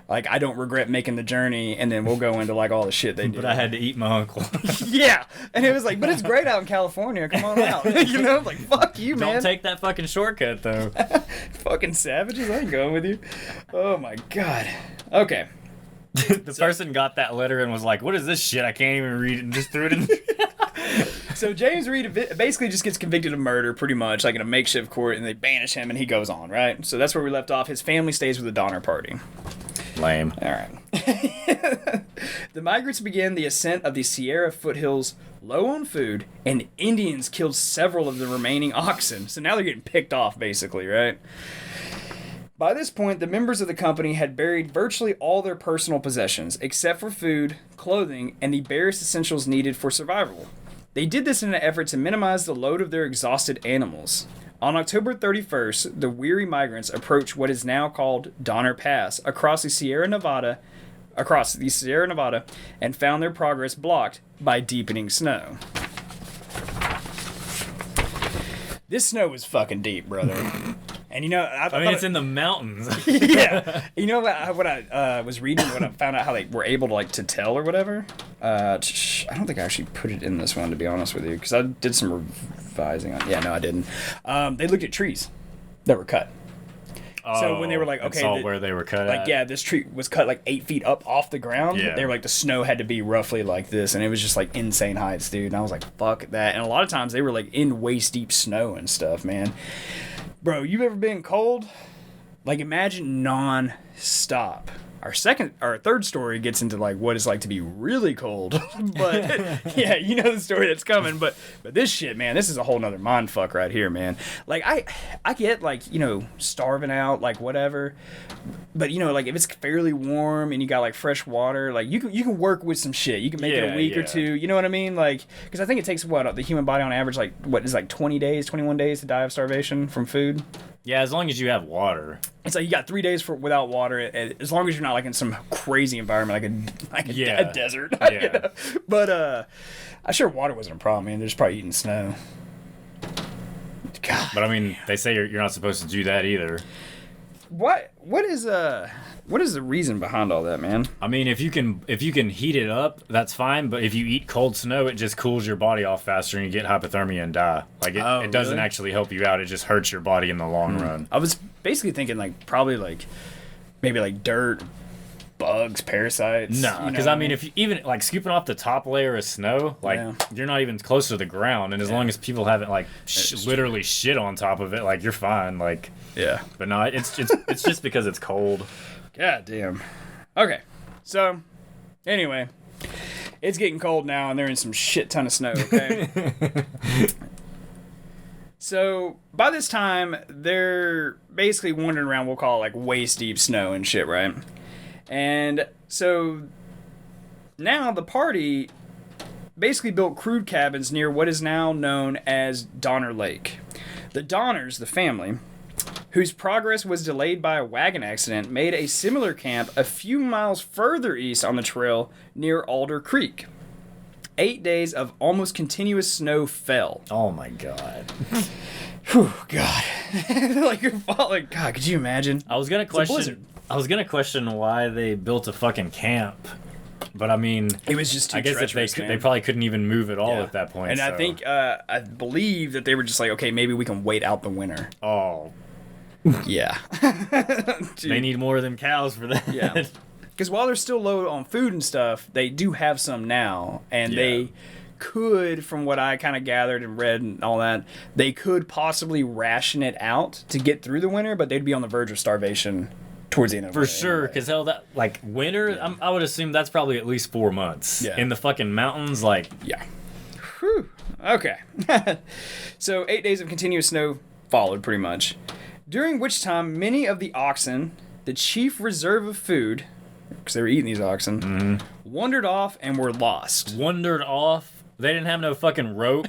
Like, I don't regret making the journey, and then we'll go into, like, all the shit they did. But I had to eat my uncle. Yeah. And it was like, but it's great out in California. Come on out. You know? Like, fuck you, man. Don't take that fucking shortcut, though. Fucking savages. I ain't going with you. Oh, my God. Okay. The person got that letter and was like, what is this shit? I can't even read it, and just threw it in. So James Reed basically just gets convicted of murder, pretty much, like in a makeshift court, and they banish him, and he goes on, right? So that's where we left off. His family stays with the Donner Party. Lame. All right. The migrants began the ascent of the Sierra foothills, low on food, and Indians killed several of the remaining oxen. So now they're getting picked off, basically, right? By this point, the members of the company had buried virtually all their personal possessions, except for food, clothing, and the barest essentials needed for survival. They did this in an effort to minimize the load of their exhausted animals. On October 31st, the weary migrants approached what is now called Donner Pass across the Sierra Nevada, and found their progress blocked by deepening snow. This snow was fucking deep, brother. And you know, I mean, it's in the mountains. Yeah. You know what I was reading, when I found out how they were able to, like, to tell or whatever? I don't think I actually put it in this one, to be honest with you, because I did some revising on. Yeah, no, I didn't. They looked at trees that were cut. So when they were like, okay, saw where they were cut like, at. yeah, this tree was cut like 8 feet up off the ground. Yeah. They were like, the snow had to be roughly like this, and it was just like insane heights, dude. And I was like, fuck that. And a lot of times they were like in waist deep snow and stuff, man. Bro, you ever been cold? Like, imagine non-stop. Our third story gets into, like, what it's like to be really cold. But yeah, you know the story that's coming. But this shit, man, this is a whole nother mindfuck right here, man. Like, I get, like, you know, starving out, like, whatever. But, you know, like, if it's fairly warm and you got, like, fresh water, like, you can work with some shit. You can make it a week or two. You know what I mean? Like, because I think it takes, the human body on average, like, what is like 20 days, 21 days to die of starvation from food? Yeah, as long as you have water. It's like you got 3 days without water, as long as you're not like in some crazy environment, like a desert. Yeah. You know? But I'm sure water wasn't a problem, man. They're just probably eating snow. God. But I mean, they say you're not supposed to do that either. What is What is the reason behind all that, man? I mean, if you can heat it up, that's fine. But if you eat cold snow, it just cools your body off faster, and you get hypothermia and die. Like it doesn't really? actually help you out. It just hurts your body in the long run. I was basically thinking like probably like maybe like dirt, bugs, parasites. No, because I mean, if you even like scooping off the top layer of snow, like you're not even close to the ground, and as long as people haven't like literally shit on top of it, like you're fine. Like but no, it's just because it's cold. God damn. Okay, so anyway, it's getting cold now, and they're in some shit ton of snow. Okay. So by this time, they're basically wandering around. We'll call it like waist deep snow and shit, right? And so now the party basically built crude cabins near what is now known as Donner Lake. The Donners, the family, whose progress was delayed by a wagon accident, made a similar camp a few miles further east on the trail near Alder Creek. 8 days of almost continuous snow fell. Oh my god. Whew, God. Like you're falling. God, could you imagine? I was gonna question why they built a fucking camp, but I mean, it was just too I guess if they probably couldn't even move at all at that point. And I think I believe that they were just like, okay, maybe we can wait out the winter. Oh. Yeah. They need more of them cows for that. Yeah. Because while they're still low on food and stuff, they do have some now. And they could, from what I kind of gathered and read and all that, they could possibly ration it out to get through the winter, but they'd be on the verge of starvation towards the end of the winter. For sure, because that, like, winter, I would assume that's probably at least 4 months. Yeah. In the fucking mountains, like... Yeah. Whew. Okay. So 8 days of continuous snow followed, pretty much. During which time, many of the oxen, the chief reserve of food, because they were eating these oxen, wandered off and were lost. Wandered off? They didn't have no fucking rope?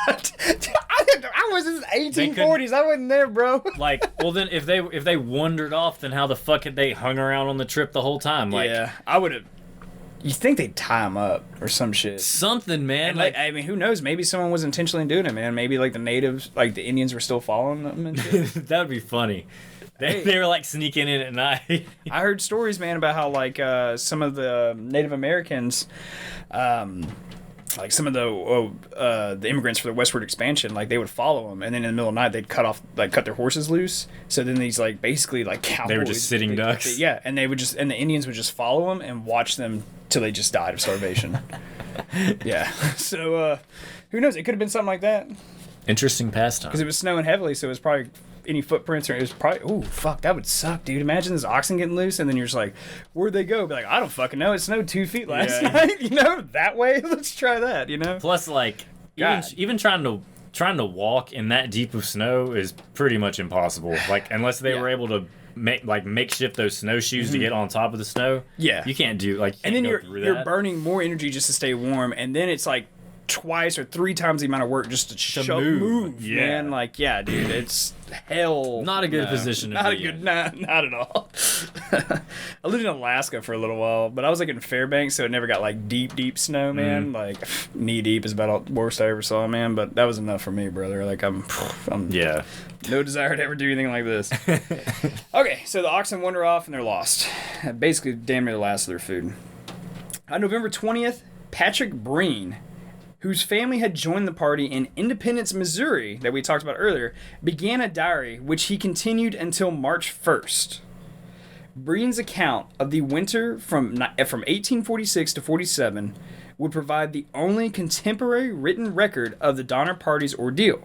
I was in the 1840s. I wasn't there, bro. Like, well, then if they wandered off, then how the fuck had they hung around on the trip the whole time? Like, yeah, I would have... You think they'd tie them up or some shit. Something, man. And like, I mean, who knows? Maybe someone was intentionally doing it, man. Maybe, like, the natives, like, the Indians were still following them and shit. That would be funny. They were, like, sneaking in at night. I heard stories, man, about how, like, some of the Native Americans, like, some of the immigrants for the westward expansion, like, they would follow them, and then in the middle of the night, they'd cut their horses loose. So then these, like, basically, like, cowboys. They were just sitting ducks. And they would just, and the Indians would just follow them and watch them till they just died of starvation. Yeah. So, who knows? It could have been something like that. Interesting pastime. Because it was snowing heavily, so it was probably any footprints, or it was probably, oh, fuck, that would suck, dude. Imagine this oxen getting loose, and then you're just like, where'd they go? Be like, I don't fucking know. It snowed 2 feet last night, you know, that way. Let's try that, you know? Plus, like, even trying to walk in that deep of snow is pretty much impossible. Like, unless they were able to makeshift those snowshoes to get on top of the snow. Yeah. You can't do, like, and then you're burning more energy just to stay warm, and then it's like twice or 3 times the amount of work just to move, man. Like, yeah, dude, it's hell. Not a good position to be in. Not at all. I lived in Alaska for a little while, but I was like in Fairbanks, so it never got like deep snow, man. Like knee deep is about the worst I ever saw, man. But that was enough for me, brother. Like I'm no desire to ever do anything like this. Okay, so the oxen wander off and they're lost. Basically, damn near the last of their food. On November 20th, Patrick Breen, whose family had joined the party in Independence, Missouri, that we talked about earlier, began a diary which he continued until March 1st. Breen's account of the winter from 1846 to 47 would provide the only contemporary written record of the Donner Party's ordeal.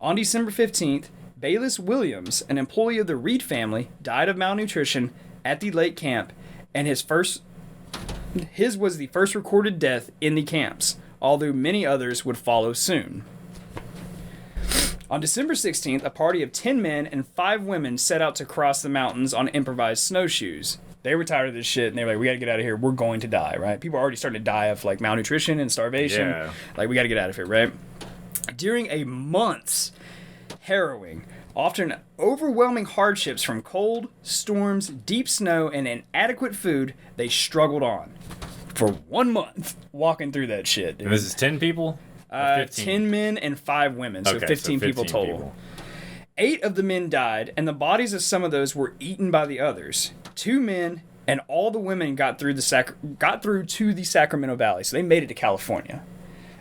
On December 15th, Bayless Williams, an employee of the Reed family, died of malnutrition at the lake camp, and his was the first recorded death in the camps, although many others would follow soon. On December 16th, a party of 10 men and 5 women set out to cross the mountains on improvised snowshoes. They were tired of this shit, and they were like, we gotta get out of here. We're going to die, right? People are already starting to die of, like, malnutrition and starvation. Yeah. Like, we gotta get out of here, right? During a month's harrowing, often overwhelming hardships from cold, storms, deep snow, and inadequate food, they struggled on. For 1 month, walking through that shit, dude. And this is 10 people? 10 men and 5 women, so 15 people total. 8 of the men died, and the bodies of some of those were eaten by the others. 2 men and all the women got through to the Sacramento Valley. So they made it to California.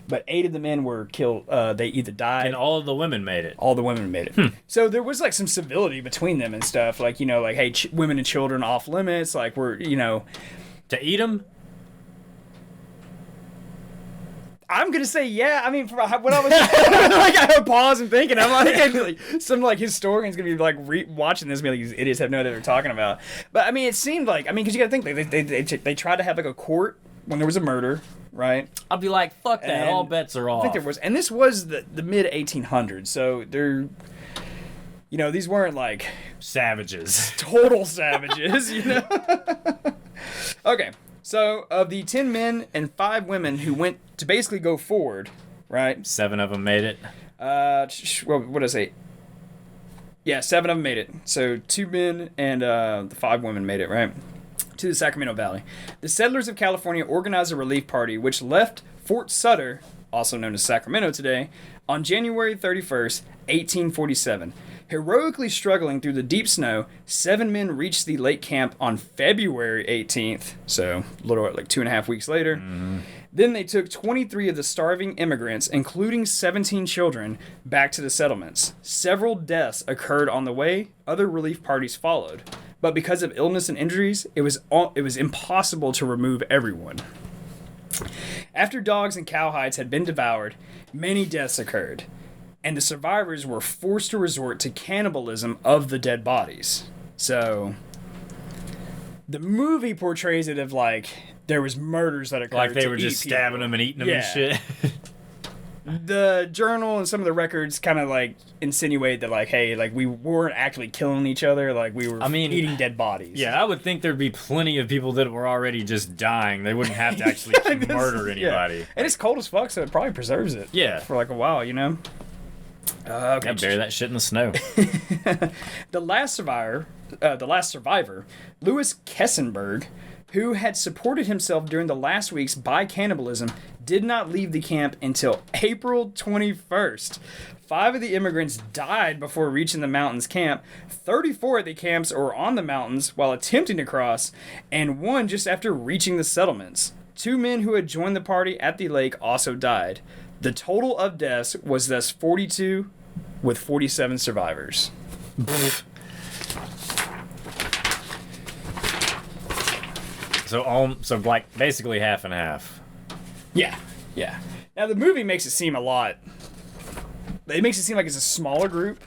But 8 of the men were killed. They either died. And all of the women made it. All the women made it. So there was like some civility between them and stuff. Like, you know, like, hey, women and children off limits. Like, we're, you know. To eat them? I'm going to say, yeah. I mean, when I was like, I would pause and think, and I'm like, some like historian's going to be like watching this and be like, these idiots have no idea what they're talking about. But I mean, it seemed like, I mean, because you got to think, they tried to have like a court when there was a murder, right? I'd be like, fuck that, And all bets are off. I think there was, and this was the mid 1800s, so they're, you know, these weren't like savages. Total savages, you know? Okay, so of the 10 men and 5 women who went to basically go forward, right? 7 of them made it. Well, what did I say? Yeah, 7 of them made it. So 2 men and the 5 women made it, right? To the Sacramento Valley. The settlers of California organized a relief party which left Fort Sutter, also known as Sacramento today, on January 31st, 1847. Heroically struggling through the deep snow, 7 men reached the lake camp on February 18th, so a little like 2.5 weeks later. Mm-hmm. Then they took 23 of the starving immigrants, including 17 children, back to the settlements. Several deaths occurred on the way. Other relief parties followed. But because of illness and injuries, it was impossible to remove everyone. After dogs and cowhides had been devoured, many deaths occurred, and the survivors were forced to resort to cannibalism of the dead bodies. So, the movie portrays it of like there was murders that occurred. Like they were just stabbing them and eating them and shit. The journal and some of the records kind of like insinuate that like, hey, like we weren't actually killing each other, like we were eating dead bodies. Yeah, I would think there'd be plenty of people that were already just dying. They wouldn't have to actually murder anybody. Yeah. And it's cold as fuck, so it probably preserves it. Yeah. For like a while, you know? Okay. Yeah, bury that shit in the snow. The last survivor, Louis Kessenberg, who had supported himself during the last weeks by cannibalism, did not leave the camp until April 21st. 5 of the immigrants died before reaching the mountains camp, 34 at the camps or on the mountains while attempting to cross, and 1 just after reaching the settlements. 2 men who had joined the party at the lake also died. The total of deaths was thus 42, with 47 survivors. So like basically half and half. Yeah. Now the movie makes it seem like it's a smaller group,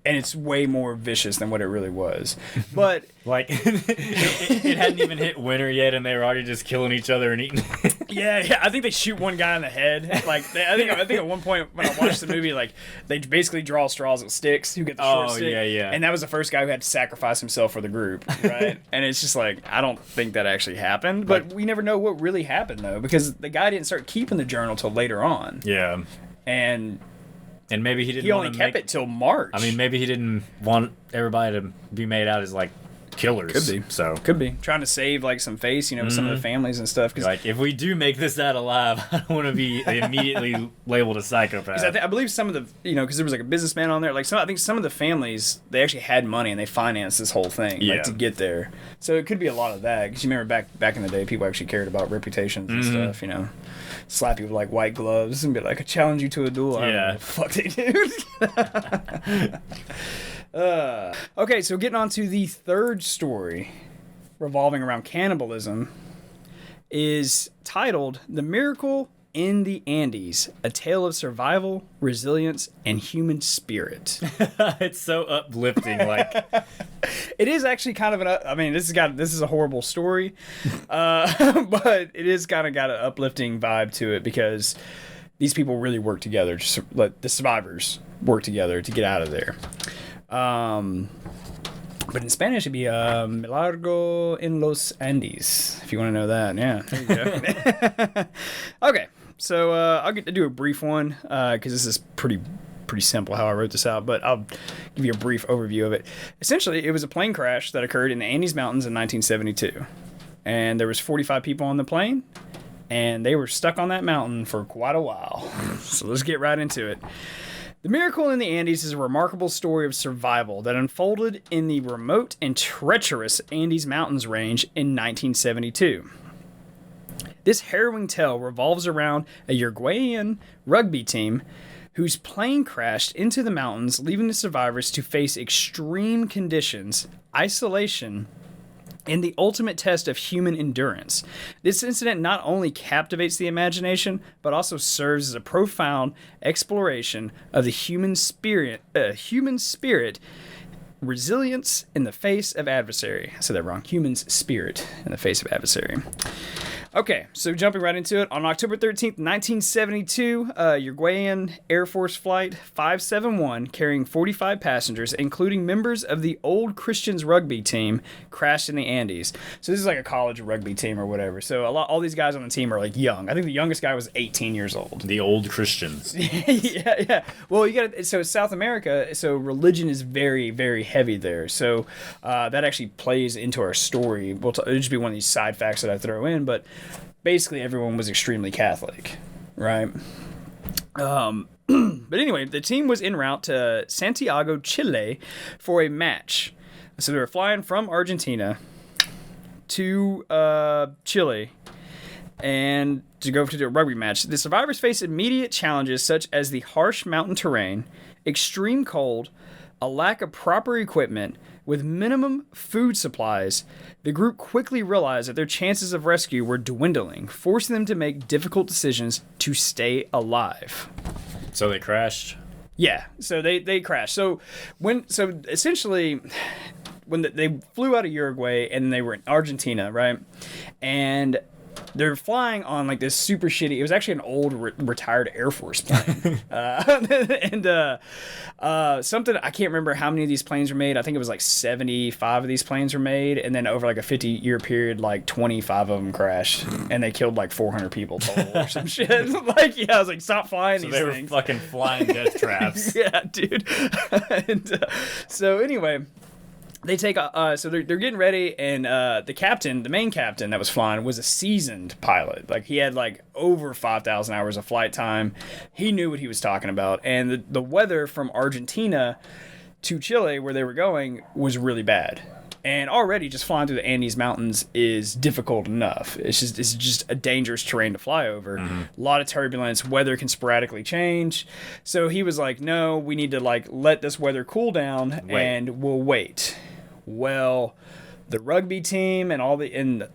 and it's way more vicious than what it really was. But like it hadn't even hit winter yet, and they were already just killing each other and eating. Yeah. I think they shoot one guy in the head. Like I think at one point when I watched the movie, like they basically draw straws with sticks. Who get the short stick? Yeah. And that was the first guy who had to sacrifice himself for the group, right? And it's just like I don't think that actually happened, but we never know what really happened though, because the guy didn't start keeping the journal till later on. Yeah. And maybe he didn't. He only kept it till March. I mean, maybe he didn't want everybody to be made out as like killers. Could be. So could be trying to save like some face, you know, with some of the families and stuff. Cause, like if we do make this out alive, I don't want to be immediately labeled a psychopath. I believe some of the, you know, because there was like a businessman on there. Like I think some of the families, they actually had money and they financed this whole thing like, to get there. So it could be a lot of that. Because you remember back in the day, people actually cared about reputations and stuff. You know, slap you with like white gloves and be like, "I challenge you to a duel." I don't know what the fuck they do. Okay, so getting on to the third story revolving around cannibalism is titled The Miracle in the Andes, A Tale of Survival, Resilience, and Human Spirit. It's so uplifting. Like it is actually kind of this is a horrible story, but it is kind of got an uplifting vibe to it because these people really work together. The survivors work together to get out of there. But in Spanish it'd be Milagro en los Andes, if you want to know that. Yeah, there you go. Okay, so I'll get to do a brief one because this is pretty simple how I wrote this out, but I'll give you a brief overview of it. Essentially, it was a plane crash that occurred in the Andes Mountains in 1972, and there was 45 people on the plane, and they were stuck on that mountain for quite a while. So let's get right into it. The miracle in the Andes is a remarkable story of survival that unfolded in the remote and treacherous Andes Mountains range in 1972. This harrowing tale revolves around a Uruguayan rugby team whose plane crashed into the mountains, leaving the survivors to face extreme conditions, isolation, and the ultimate test of human endurance. This incident not only captivates the imagination, but also serves as a profound exploration of the human spirit, resilience in the face of adversary. I said that wrong. Human's spirit in the face of adversary. Okay, so jumping right into it. On October 13th, 1972, Uruguayan Air Force Flight 571, carrying 45 passengers, including members of the Old Christians rugby team, crashed in the Andes. So this is like a college rugby team or whatever. So all these guys on the team are like young. I think the youngest guy was 18 years old. The Old Christians. yeah. Well, so South America, so religion is very, very heavy there. So that actually plays into our story. It'll just be one of these side facts that I throw in, but basically everyone was extremely Catholic, right? But anyway, the team was en route to Santiago, Chile for a match. So they were flying from Argentina to Chile and to go to a rugby match. The survivors faced immediate challenges such as the harsh mountain terrain, extreme cold, a lack of proper equipment. With minimum food supplies, the group quickly realized that their chances of rescue were dwindling, forcing them to make difficult decisions to stay alive. So they crashed? Yeah, so they crashed. So essentially, when they flew out of Uruguay and they were in Argentina, right? And they're flying on like this super shitty. It was actually an old retired Air Force plane, and something I can't remember how many of these planes were made. I think it was like 75 of these planes were made, and then over like a 50-year period, like 25 of them crashed, and they killed like 400 people total or some shit. Like, yeah, I was like, stop flying so these they things. were fucking flying death traps. Yeah, dude. And so anyway. They take so they're getting ready, and the main captain that was flying was a seasoned pilot. Like, he had like over 5,000 hours of flight time. He knew what he was talking about, and the weather from Argentina to Chile, where they were going, was really bad. And already just flying through the Andes Mountains is difficult enough. It's just a dangerous terrain to fly over. Mm-hmm. A lot of turbulence. Weather can sporadically change. So he was like, no, we need to like let this weather cool down, and we'll wait. Well, the rugby team and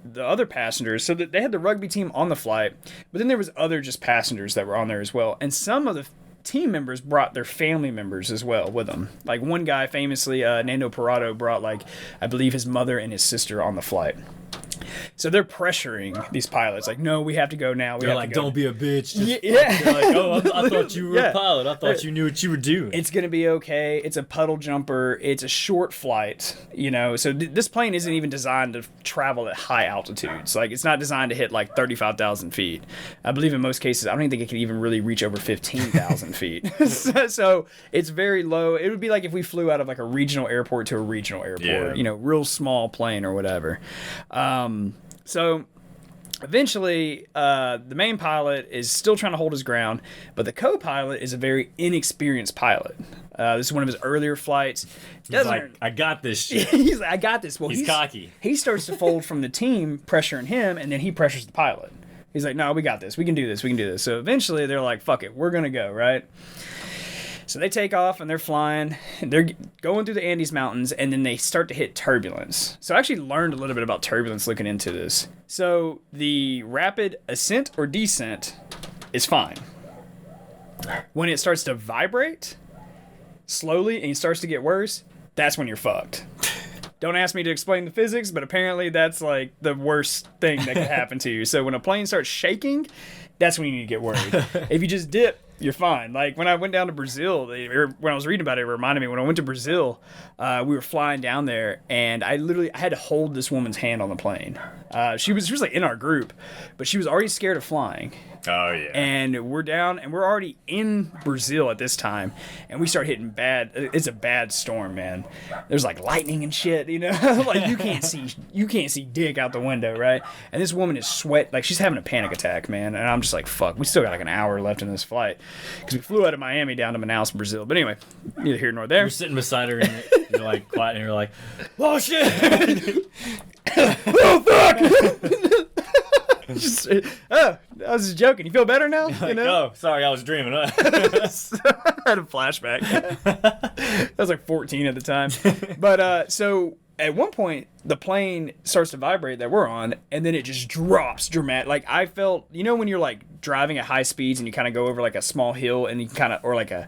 the other passengers, so that they had the rugby team on the flight, but then there was other just passengers that were on there as well. And some of the team members brought their family members as well with them. Like one guy famously, Nando Parado, brought like, I believe his mother and his sister on the flight. So they're pressuring these pilots, like, no, we have to go now. They're like, don't be a bitch. Yeah. They're like, oh, I thought you were a pilot. I thought you knew what you were doing. It's going to be okay. It's a puddle jumper. It's a short flight, So this plane isn't even designed to travel at high altitudes. Like, it's not designed to hit like 35,000 feet. I believe in most cases, I don't even think it can even really reach over 15,000 feet. So it's very low. It would be like if we flew out of like a regional airport to a regional airport, real small plane or whatever. So eventually, the main pilot is still trying to hold his ground, but the co-pilot is a very inexperienced pilot. This is one of his earlier flights. He's like, I got this shit. He's like, I got this. Well, he's cocky. He starts to fold from the team, pressuring him, and then he pressures the pilot. He's like, no, we got this. We can do this. So eventually, they're like, fuck it. We're going to go, right? So they take off and they're flying, and they're going through the Andes Mountains, and then they start to hit turbulence. So I actually learned a little bit about turbulence looking into this. So the rapid ascent or descent is fine. When it starts to vibrate slowly and it starts to get worse, that's when you're fucked. Don't ask me to explain the physics, but apparently that's like the worst thing that could happen to you. So when a plane starts shaking, that's when you need to get worried. If you just dip, you're fine. Like when I went down to Brazil, when I was reading about it, it reminded me when I went to Brazil, we were flying down there, and I had to hold this woman's hand on the plane. She was like in our group, but she was already scared of flying. Oh, yeah. And we're down, and we're already in Brazil at this time, and we start hitting bad. It's a bad storm, man. There's like lightning and shit, you know, like you can't see dick out the window, right? And this woman is sweat, like she's having a panic attack, man. And I'm just like, fuck, we still got like an hour left in this flight because we flew out of Miami down to Manaus, Brazil. But anyway, neither here nor there. You're sitting beside her, and you're like quiet, and you're like, oh shit. Oh fuck! I was just joking. You feel better now? You know? Oh, sorry, I was dreaming. I had a flashback. I was like 14 at the time. But so at one point, the plane starts to vibrate that we're on, and then it just drops dramatic. Like I felt, you know, when you're like driving at high speeds and you kind of go over like a small hill, and you kind of, or like a.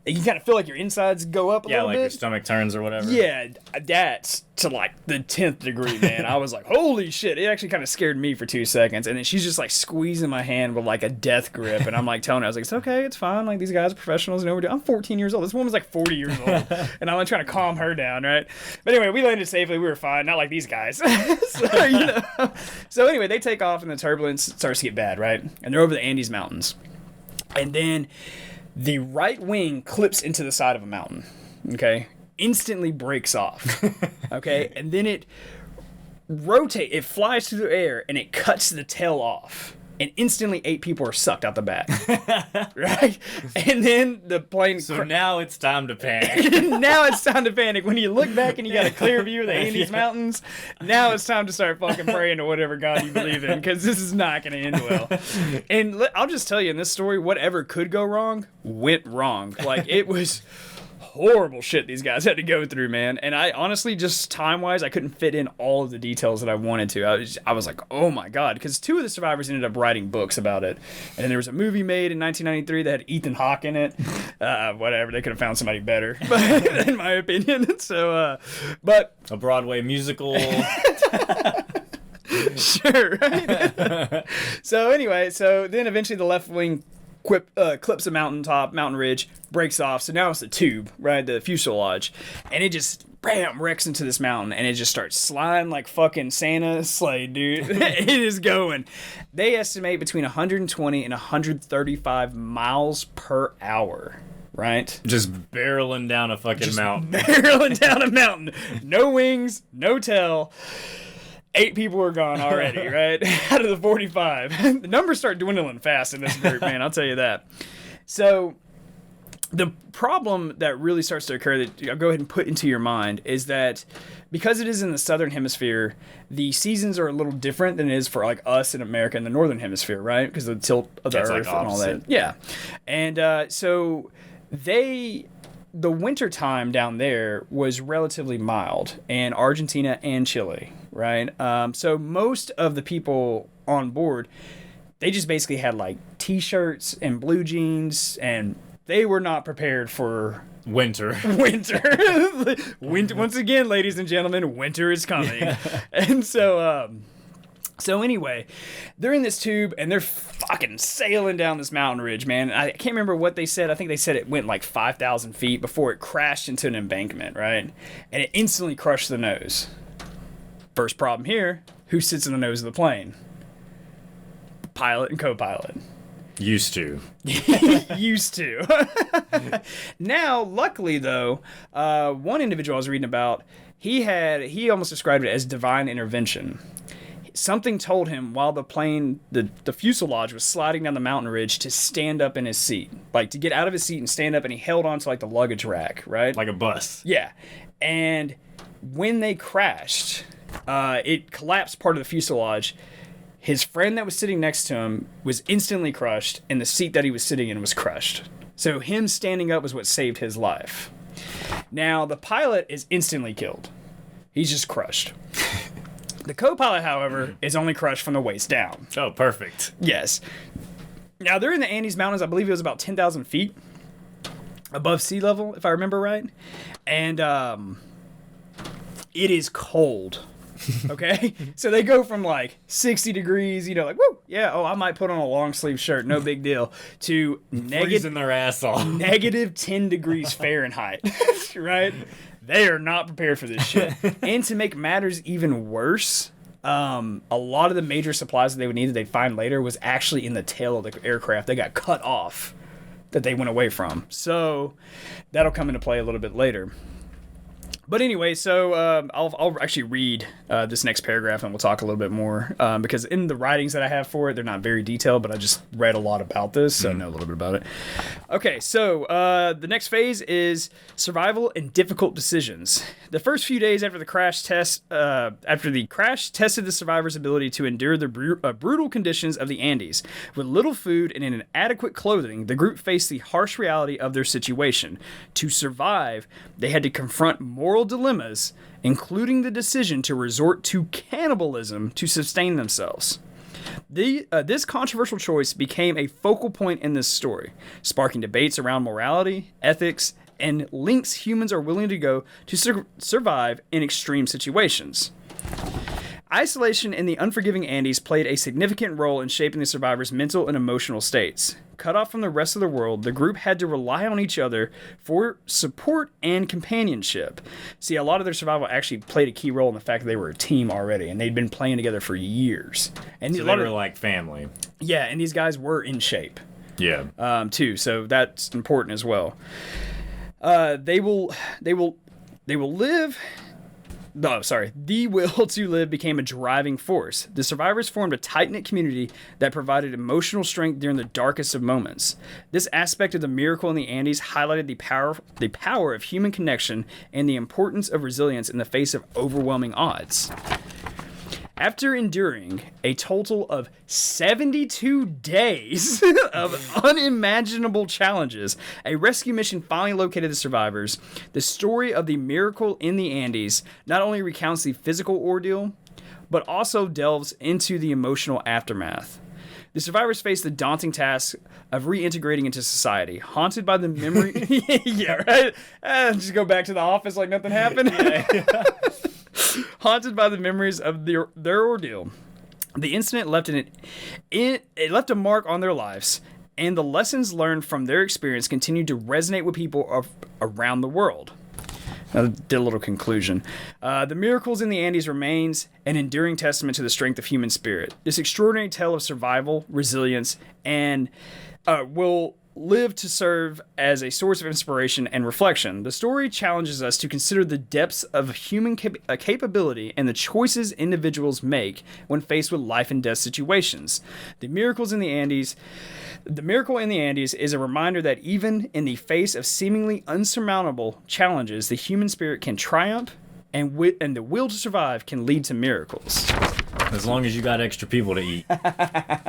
You kind of feel like your insides go up a little bit. Yeah, like your stomach turns or whatever. Yeah, that's to like the 10th degree, man. I was like, holy shit. It actually kind of scared me for 2 seconds. And then she's just like squeezing my hand with like a death grip. And I'm like telling her, I was like, it's okay, it's fine. Like these guys are professionals. You know what we're doing. I'm 14 years old. This woman's like 40 years old. And I'm like trying to calm her down, right? But anyway, we landed safely. We were fine. Not like these guys. So, you know. So anyway, they take off and the turbulence starts to get bad, right? And they're over the Andes Mountains. And then the right wing clips into the side of a mountain, okay? Instantly breaks off, okay? And then it flies through the air, and it cuts the tail off. And instantly 8 people are sucked out the back, right? And then the plane... So now it's time to panic. Now it's time to panic. When you look back and you got a clear view of the Andes Mountains, now it's time to start fucking praying to whatever God you believe in, because this is not going to end well. And I'll just tell you, in this story, whatever could go wrong, went wrong. Like, it was... horrible shit these guys had to go through, man. And I honestly, just time-wise, I couldn't fit in all of the details that I wanted to. I was like, oh my God, because 2 of the survivors ended up writing books about it. And then there was a movie made in 1993 that had Ethan Hawke in it. Whatever, they could have found somebody better, in my opinion. So, but... A Broadway musical... Sure, right? So anyway, then eventually the left wing clips a mountain ridge, breaks off. So now it's the tube, right? The fuselage. And it just, bam, wrecks into this mountain. And it just starts sliding like fucking Santa's sleigh, dude. It is going. They estimate between 120 and 135 miles per hour. Right? Just barreling down a fucking mountain. Barreling down a mountain. No wings, no tail. 8 people are gone already, right? Out of the 45. The numbers start dwindling fast in this group, man. I'll tell you that. So the problem that really starts to occur that I'll go ahead and put into your mind is that because it is in the southern hemisphere, the seasons are a little different than it is for like us in America in the northern hemisphere, right? Because of the tilt of the earth like and all that. Yeah. And so the winter time down there was relatively mild in Argentina and Chile, right? So most of the people on board, they just basically had like t-shirts and blue jeans, and they were not prepared for winter. Once again, ladies and gentlemen, winter is coming. And so anyway, they're in this tube, and they're fucking sailing down this mountain ridge, man. I can't remember what they said. I think they said it went like 5,000 feet before it crashed into an embankment, right? And it instantly crushed the nose. First problem here, who sits in the nose of the plane? Pilot and co-pilot. Used to. Used to. Now, luckily, though, one individual I was reading about, he almost described it as divine intervention. Something told him while the plane, the fuselage was sliding down the mountain ridge to stand up in his seat. Like, to get out of his seat and stand up, and he held on to, like, the luggage rack, right? Like a bus. Yeah. And when they crashed, it collapsed part of the fuselage. His friend that was sitting next to him was instantly crushed, and the seat that he was sitting in was crushed. So him standing up was what saved his life. Now, the pilot is instantly killed. He's just crushed. The co-pilot, however, is only crushed from the waist down. Oh, perfect. Yes. Now, they're in the Andes Mountains. I believe it was about 10,000 feet above sea level, if I remember right. And it is cold. Okay? So they go from like 60 degrees, you know, like, woo, yeah, I might put on a long sleeve shirt, no big deal, to freezing their ass off. Negative 10 degrees Fahrenheit, right? They are not prepared for this shit. And to make matters even worse, A lot of the major supplies that they would need that they'd find later was actually in the tail of the aircraft. They got cut off that they went away from. So that'll come into play a little bit later. But anyway, so I'll actually read this next paragraph and we'll talk a little bit more because in the writings that I have for it, they're not very detailed, but I just read a lot about this, so I know a little bit about it. Okay, so the next phase is survival and difficult decisions. The first few days after the crash tested the survivors' ability to endure the brutal conditions of the Andes. With little food and inadequate clothing, the group faced the harsh reality of their situation. To survive, they had to confront moral dilemmas, including the decision to resort to cannibalism to sustain themselves. This controversial choice became a focal point in this story, sparking debates around morality, ethics, and lengths humans are willing to go to survive in extreme situations. Isolation in the unforgiving Andes played a significant role in shaping the survivors' mental and emotional states. Cut off from the rest of the world, the group had to rely on each other for support and companionship. See, a lot of their survival actually played a key role in the fact that they were a team already, and they'd been playing together for years. And so they were like family. Yeah, and these guys were in shape. Yeah. Too, so that's important as well. They will live. No, sorry. The will to live became a driving force. The survivors formed a tight-knit community that provided emotional strength during the darkest of moments. This aspect of the miracle in the Andes highlighted the power of human connection and the importance of resilience in the face of overwhelming odds. After enduring a total of 72 days of unimaginable challenges, a rescue mission finally located the survivors. The story of the miracle in the Andes not only recounts the physical ordeal, but also delves into the emotional aftermath. The survivors face the daunting task of reintegrating into society, haunted by the memory... Yeah, right? Just go back to the office like nothing happened. Yeah. Haunted by the memories of their ordeal. The incident left a mark on their lives, and the lessons learned from their experience continue to resonate with people around the world. I did a little conclusion. The miracles in the Andes remains an enduring testament to the strength of human spirit. This extraordinary tale of survival, resilience, and will live to serve as a source of inspiration and reflection. The story challenges us to consider the depths of human capability and the choices individuals make when faced with life and death situations. The miracle in the Andes is a reminder that even in the face of seemingly unsurmountable challenges, the human spirit can triumph, and the will to survive can lead to miracles. As long as you got extra people to eat.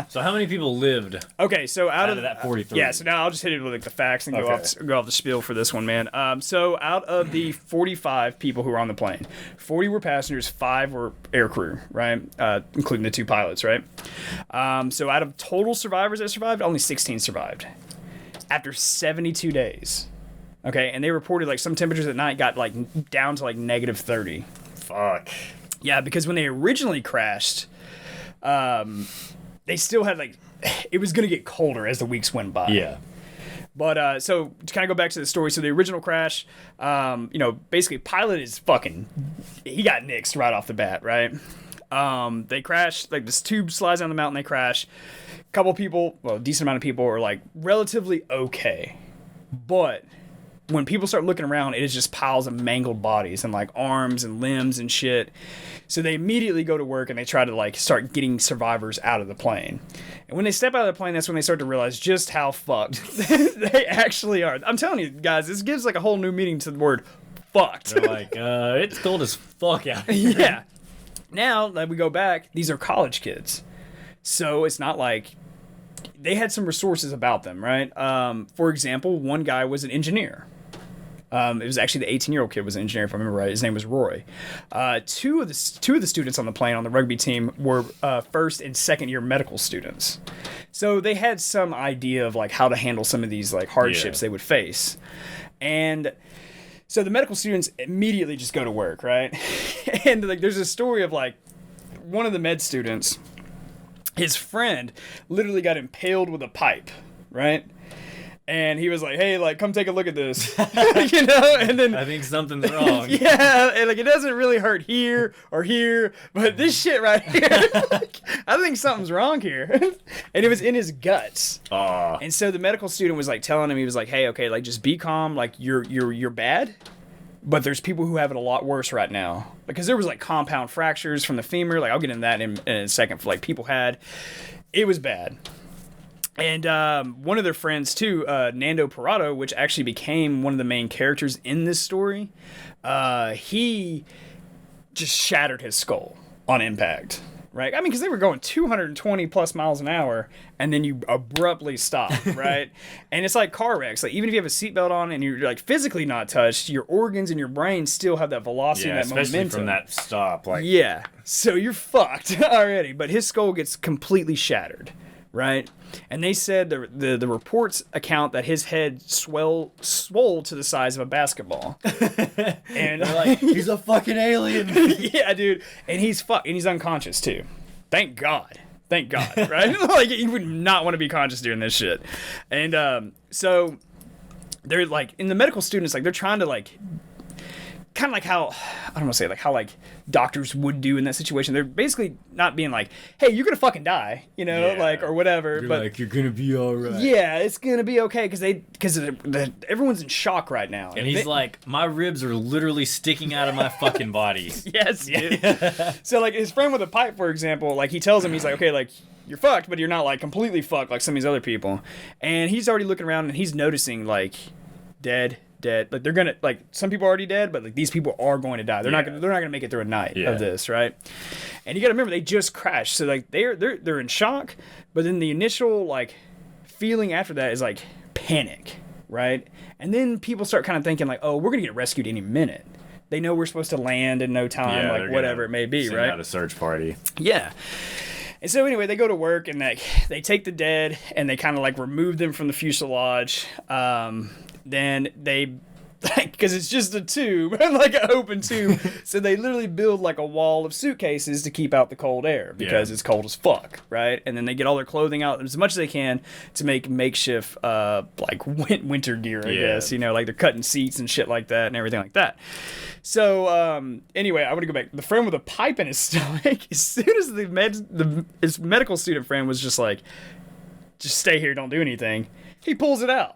So how many people lived? Okay, so out of that 43? Yeah, so now I'll just hit it with like the facts and go off the spiel for this one, man. So out of the 45 people who were on the plane, 40 were passengers, 5 were air crew, right? Including the 2 pilots, right? So out of total survivors that survived, only 16 survived. After 72 days. Okay, and they reported like some temperatures at night got like down to like negative 30. Fuck. Yeah, because when they originally crashed, they still had like, it was going to get colder as the weeks went by. Yeah. But so to kind of go back to the story, so the original crash, basically pilot is he got nixed right off the bat, right? They crashed, like this tube slides down the mountain, they crash. A couple people, well, a decent amount of people are like relatively okay. But when people start looking around, it is just piles of mangled bodies and like arms and limbs and shit. So they immediately go to work and they try to like start getting survivors out of the plane. And when they step out of the plane, that's when they start to realize just how fucked they actually are. I'm telling you guys, this gives like a whole new meaning to the word fucked. They're like, it's cold as fuck out here. Yeah. Now that we go back, these are college kids. So it's not like they had some resources about them, right? For example, one guy was an engineer. It was actually the 18-year-old kid was an engineer, if I remember right. His name was Roy. Two of the students on the plane on the rugby team were first and second year medical students. So they had some idea of like how to handle some of these like hardships they would face. And so the medical students immediately just go to work, right? And like there's a story of like one of the med students, his friend literally got impaled with a pipe, right? And he was like, hey, like, come take a look at this. You know? And then I think something's wrong. yeah, and like it doesn't really hurt here or here, but this shit right here, like, I think something's wrong here. And it was in his guts. Aw. And so the medical student was like telling him, he was like, hey, okay, like just be calm, like you're bad, but there's people who have it a lot worse right now. Because there was like compound fractures from the femur, like I'll get into that in a second, for like people had, it was bad. And one of their friends too, Nando Parado, which actually became one of the main characters in this story, he just shattered his skull on impact, right? I mean, because they were going 220 plus miles an hour, and then you abruptly stop, right? And it's like car wrecks. Like even if you have a seatbelt on and you're like physically not touched, your organs and your brain still have that velocity, and that especially momentum from that stop. Like, yeah, so you're fucked already. But his skull gets completely shattered. Right, and they said the reports account that his head swole to the size of a basketball, and they're like, he's a fucking alien. Yeah, dude, and he's unconscious too. Thank God, right? Like you would not want to be conscious during this shit, and so they're like, in the medical students, like they're trying to like, kind of like how, I don't want to say, like how like doctors would do in that situation. They're basically not being like, hey, you're gonna fucking die, you know, like, or whatever. You're but like, you're gonna be all right. Yeah, it's gonna be okay, because everyone's in shock right now. And he's like, my ribs are literally sticking out of my fucking body. Yes, dude. So like his friend with a pipe, for example, like he tells him, he's like, okay, like you're fucked, but you're not like completely fucked like some of these other people. And he's already looking around and he's noticing like dead. Like they're gonna, like some people are already dead, but like these people are going to die. They're not gonna make it through a night of this, right? And you gotta remember, they just crashed, so like they're in shock. But then the initial like feeling after that is like panic, right? And then people start kind of thinking like, oh, we're gonna get rescued any minute. They know we're supposed to land in no time, like whatever it may be, send right? out a search party. Yeah. And so anyway, they go to work and they take the dead and they kind of like remove them from the fuselage. Then they, because it's just a tube, like an open tube, so they literally build like a wall of suitcases to keep out the cold air because it's cold as fuck, right? And then they get all their clothing out as much as they can to make makeshift like winter gear, I guess, you know, like they're cutting seats and shit like that and everything like that. So anyway, I want to go back. The friend with a pipe in his stomach, as soon as his medical student friend was just like, just stay here, don't do anything, he pulls it out.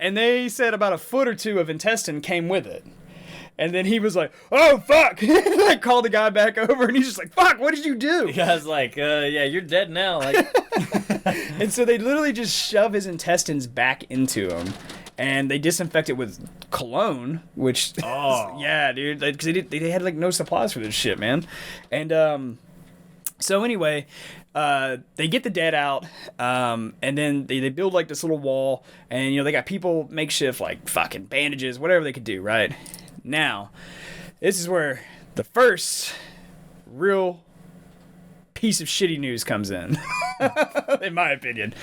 And they said about a foot or two of intestine came with it. And then he was like, oh, fuck. Like, called the guy back over, and he's just like, fuck, what did you do? The guy's like, yeah, you're dead now. Like, and so they literally just shove his intestines back into him. And they disinfect it with cologne, which, yeah, dude, because they had, like, no supplies for this shit, man. And, so anyway, they get the dead out, and then they build like this little wall, and you know they got people makeshift like fucking bandages, whatever they could do. Right now, this is where the first real piece of shitty news comes in my opinion.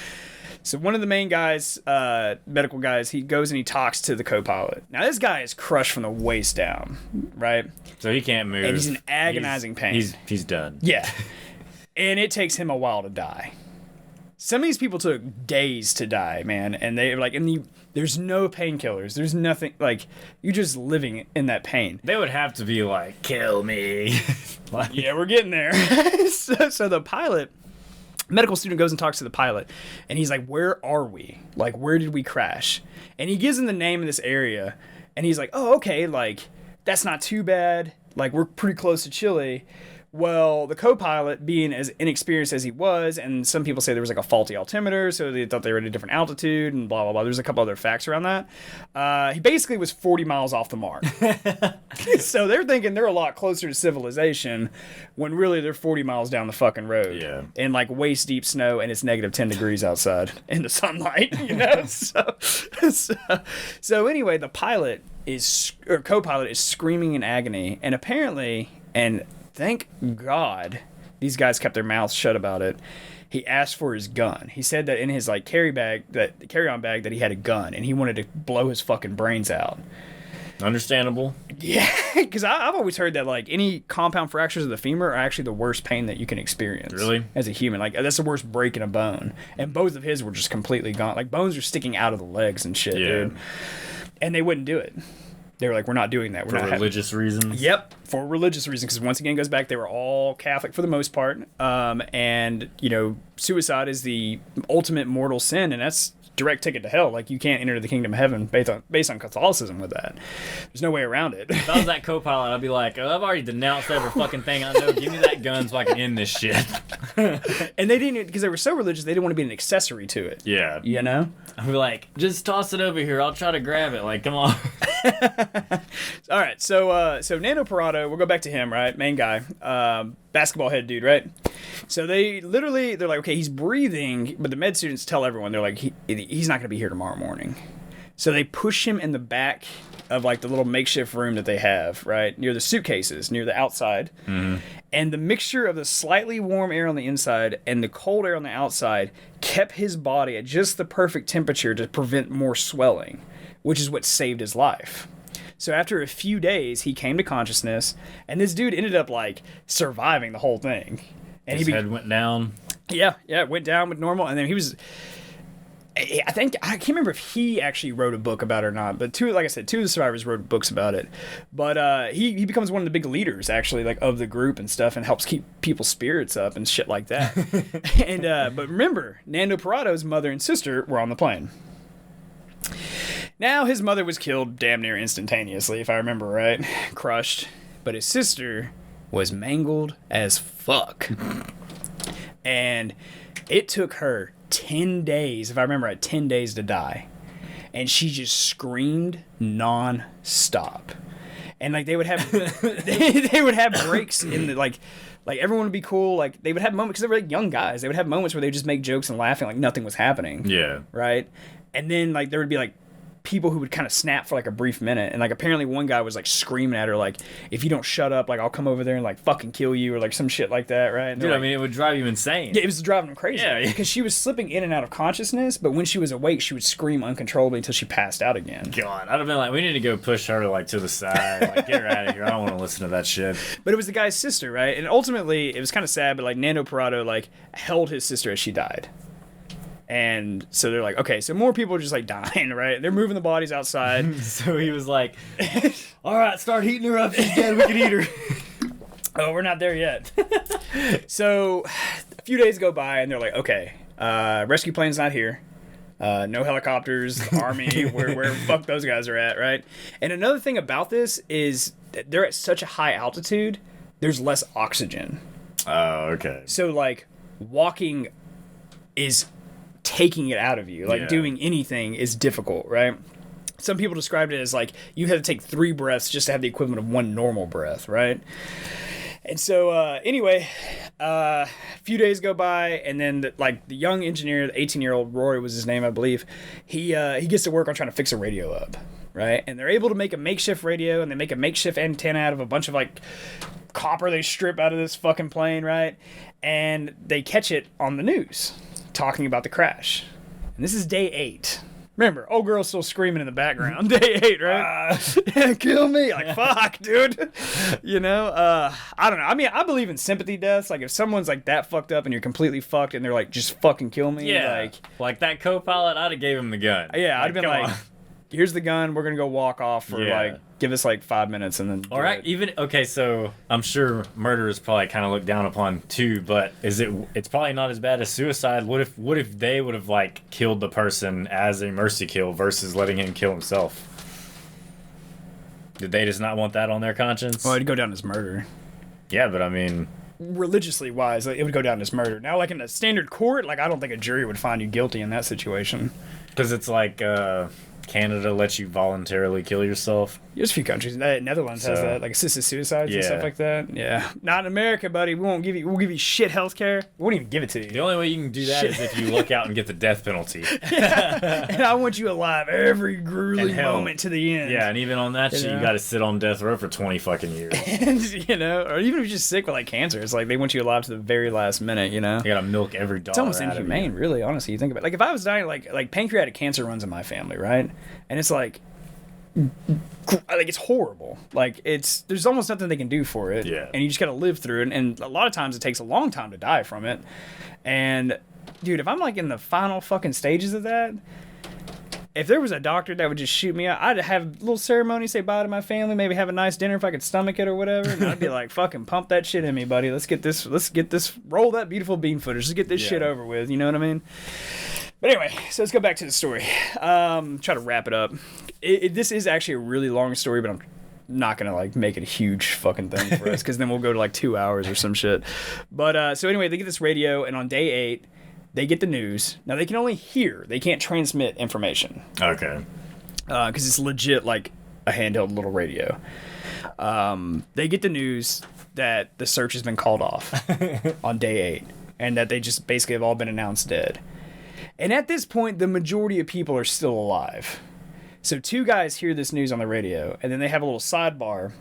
So one of the main guys, medical guys, he goes and he talks to the co-pilot. Now this guy is crushed from the waist down, right? So he can't move. And he's in agonizing pain. He's done. Yeah. And it takes him a while to die. Some of these people took days to die, man. And they like, there's no painkillers. There's nothing, like, you're just living in that pain. They would have to be like, kill me. Like, yeah, we're getting there. So the pilot, medical student, goes and talks to the pilot. And he's like, where are we? Like, where did we crash? And he gives him the name of this area. And he's like, oh, okay, like, that's not too bad. Like, we're pretty close to Chile. Well, the co-pilot, being as inexperienced as he was, and some people say there was like a faulty altimeter, so they thought they were at a different altitude, and blah, blah, blah. There's a couple other facts around that. He basically was 40 miles off the mark. So they're thinking they're a lot closer to civilization when really they're 40 miles down the fucking road. Yeah. In like waist deep snow, and it's negative 10 degrees outside in the sunlight, you know? So anyway, the pilot co-pilot is screaming in agony, and apparently, and thank God these guys kept their mouths shut about it, he asked for his gun. He said that in his like carry-on bag that he had a gun, and he wanted to blow his fucking brains out. Understandable. Yeah, because I've always heard that like any compound fractures of the femur are actually the worst pain that you can experience. Really? As a human, like that's the worst break in a bone. And both of his were just completely gone. Like bones are sticking out of the legs and shit, dude. And they wouldn't do it. They were like, we're not doing that. We're for not religious reasons? Yep, for religious reasons. Because once again, it goes back, they were all Catholic for the most part. And, you know, suicide is the ultimate mortal sin, and that's direct ticket to hell. Like, you can't enter the kingdom of heaven based on Catholicism with that. There's no way around it. If I was that co-pilot, I'd be like, oh, I've already denounced every fucking thing I know. Give me that gun so I can end this shit. And they didn't, because they were so religious, they didn't want to be an accessory to it. Yeah. You know? I'd be like, just toss it over here. I'll try to grab it. Like, come on. All right, so Nando Parado, we'll go back to him, right? Main guy, basketball head dude, right? So they're like, okay, he's breathing, but the med students tell everyone, they're like, he's not going to be here tomorrow morning. So they push him in the back of like the little makeshift room that they have, right, near the suitcases, near the outside. Mm-hmm. And the mixture of the slightly warm air on the inside and the cold air on the outside kept his body at just the perfect temperature to prevent more swelling, which is what saved his life. So after a few days, he came to consciousness, and this dude ended up like surviving the whole thing. And his head went down. Yeah, it went down with normal, and then he was. I can't remember if he actually wrote a book about it or not, but two of the survivors wrote books about it. But he becomes one of the big leaders, actually, like of the group and stuff, and helps keep people's spirits up and shit like that. And but remember, Nando Parado's mother and sister were on the plane. Now his mother was killed damn near instantaneously, if I remember right, crushed. But his sister was mangled as fuck, and it took her 10 days, if I remember right, 10 days to die. And she just screamed non-stop. And like they would have they would have breaks in the like everyone would be cool, like they would have moments, because they were like young guys, they would have moments where they would just make jokes and laughing like nothing was happening. Yeah. Right? And then like there would be like people who would kind of snap for like a brief minute, and like apparently one guy was like screaming at her like, if you don't shut up, like I'll come over there and like fucking kill you, or like some shit like that, right? Dude, like, I mean, it would drive you insane. Yeah, it was driving him crazy. Yeah, because she was slipping in and out of consciousness, but when she was awake, she would scream uncontrollably until she passed out again. God, I'd have been like, we need to go push her like to the side, like get her out of here. I don't want to listen to that shit. But it was the guy's sister, right? And ultimately, it was kind of sad, but like Nando Parado like held his sister as she died. And so they're like, okay, so more people are just like dying, right? They're moving the bodies outside. So he was like, all right, start heating her up. She's dead. We can eat her. Oh, we're not there yet. So a few days go by, and they're like, okay, rescue plane's not here. No helicopters, army, where fuck those guys are at, right? And another thing about this is that they're at such a high altitude, there's less oxygen. Oh, okay. So like walking is taking it out of you. Like doing anything is difficult, right? Some people described it as like you had to take 3 breaths just to have the equivalent of 1 normal breath, right? And so anyway, a few days go by, and then the young engineer, the 18-year-old Rory was his name, I believe, he gets to work on trying to fix a radio up, right? And they're able to make a makeshift radio, and they make a makeshift antenna out of a bunch of like copper they strip out of this fucking plane, right? And they catch it on the news talking about the crash. And this is day 8. Remember, old girl's still screaming in the background. Day 8, right? Kill me. Like, fuck, dude. You know? I don't know. I mean, I believe in sympathy deaths. Like, if someone's, like, that fucked up and you're completely fucked and they're like, just fucking kill me. Yeah. Like that co-pilot, I'd have gave him the gun. Yeah, I'd have been like, here's the gun. We're going to go walk off for, like, give us, like, 5 minutes and then... Or even... Okay, so I'm sure murder is probably kind of looked down upon, too, but it's probably not as bad as suicide. What if they would have, like, killed the person as a mercy kill versus letting him kill himself? Did they just not want that on their conscience? Well, it'd go down as murder. Yeah, but I mean... Religiously wise, like, it would go down as murder. Now, like, in a standard court, like, I don't think a jury would find you guilty in that situation. Because it's like... Canada lets you voluntarily kill yourself. There's a few countries. Netherlands has that, like assisted suicides and stuff like that. Yeah, not in America, buddy. We'll give you shit health care. We won't even give it to you. The only way you can do that is if you look out and get the death penalty. Yeah. And I want you alive every grueling moment to the end. Yeah, and even on that shit, you got to sit on death row for 20 fucking years. And, you know, or even if you're just sick with like cancer, it's like they want you alive to the very last minute. You know, you gotta milk every dollar. It's almost inhumane, really. Honestly, you think about it. Like if I was dying, like pancreatic cancer runs in my family, right? And it's like like it's horrible. Like there's almost nothing they can do for it. Yeah. And you just got to live through it. And a lot of times it takes a long time to die from it. And dude, if I'm like in the final fucking stages of that, if there was a doctor that would just shoot me out, I'd have a little ceremony, say bye to my family, maybe have a nice dinner if I could stomach it or whatever. And I'd be like, fucking pump that shit in me, buddy. Let's get this, roll that beautiful bean footage. Let's get this shit over with. You know what I mean? But anyway, so let's go back to the story. Try to wrap it up. This is actually a really long story, but I'm not gonna like make it a huge fucking thing for us because then we'll go to like 2 hours or some shit. But so anyway, they get this radio, and on day 8, they get the news. Now they can only hear; they can't transmit information. Okay. Because it's legit like a handheld little radio. They get the news that the search has been called off on day 8, and that they just basically have all been announced dead. And at this point, the majority of people are still alive. So 2 guys hear this news on the radio, and then they have a little sidebar,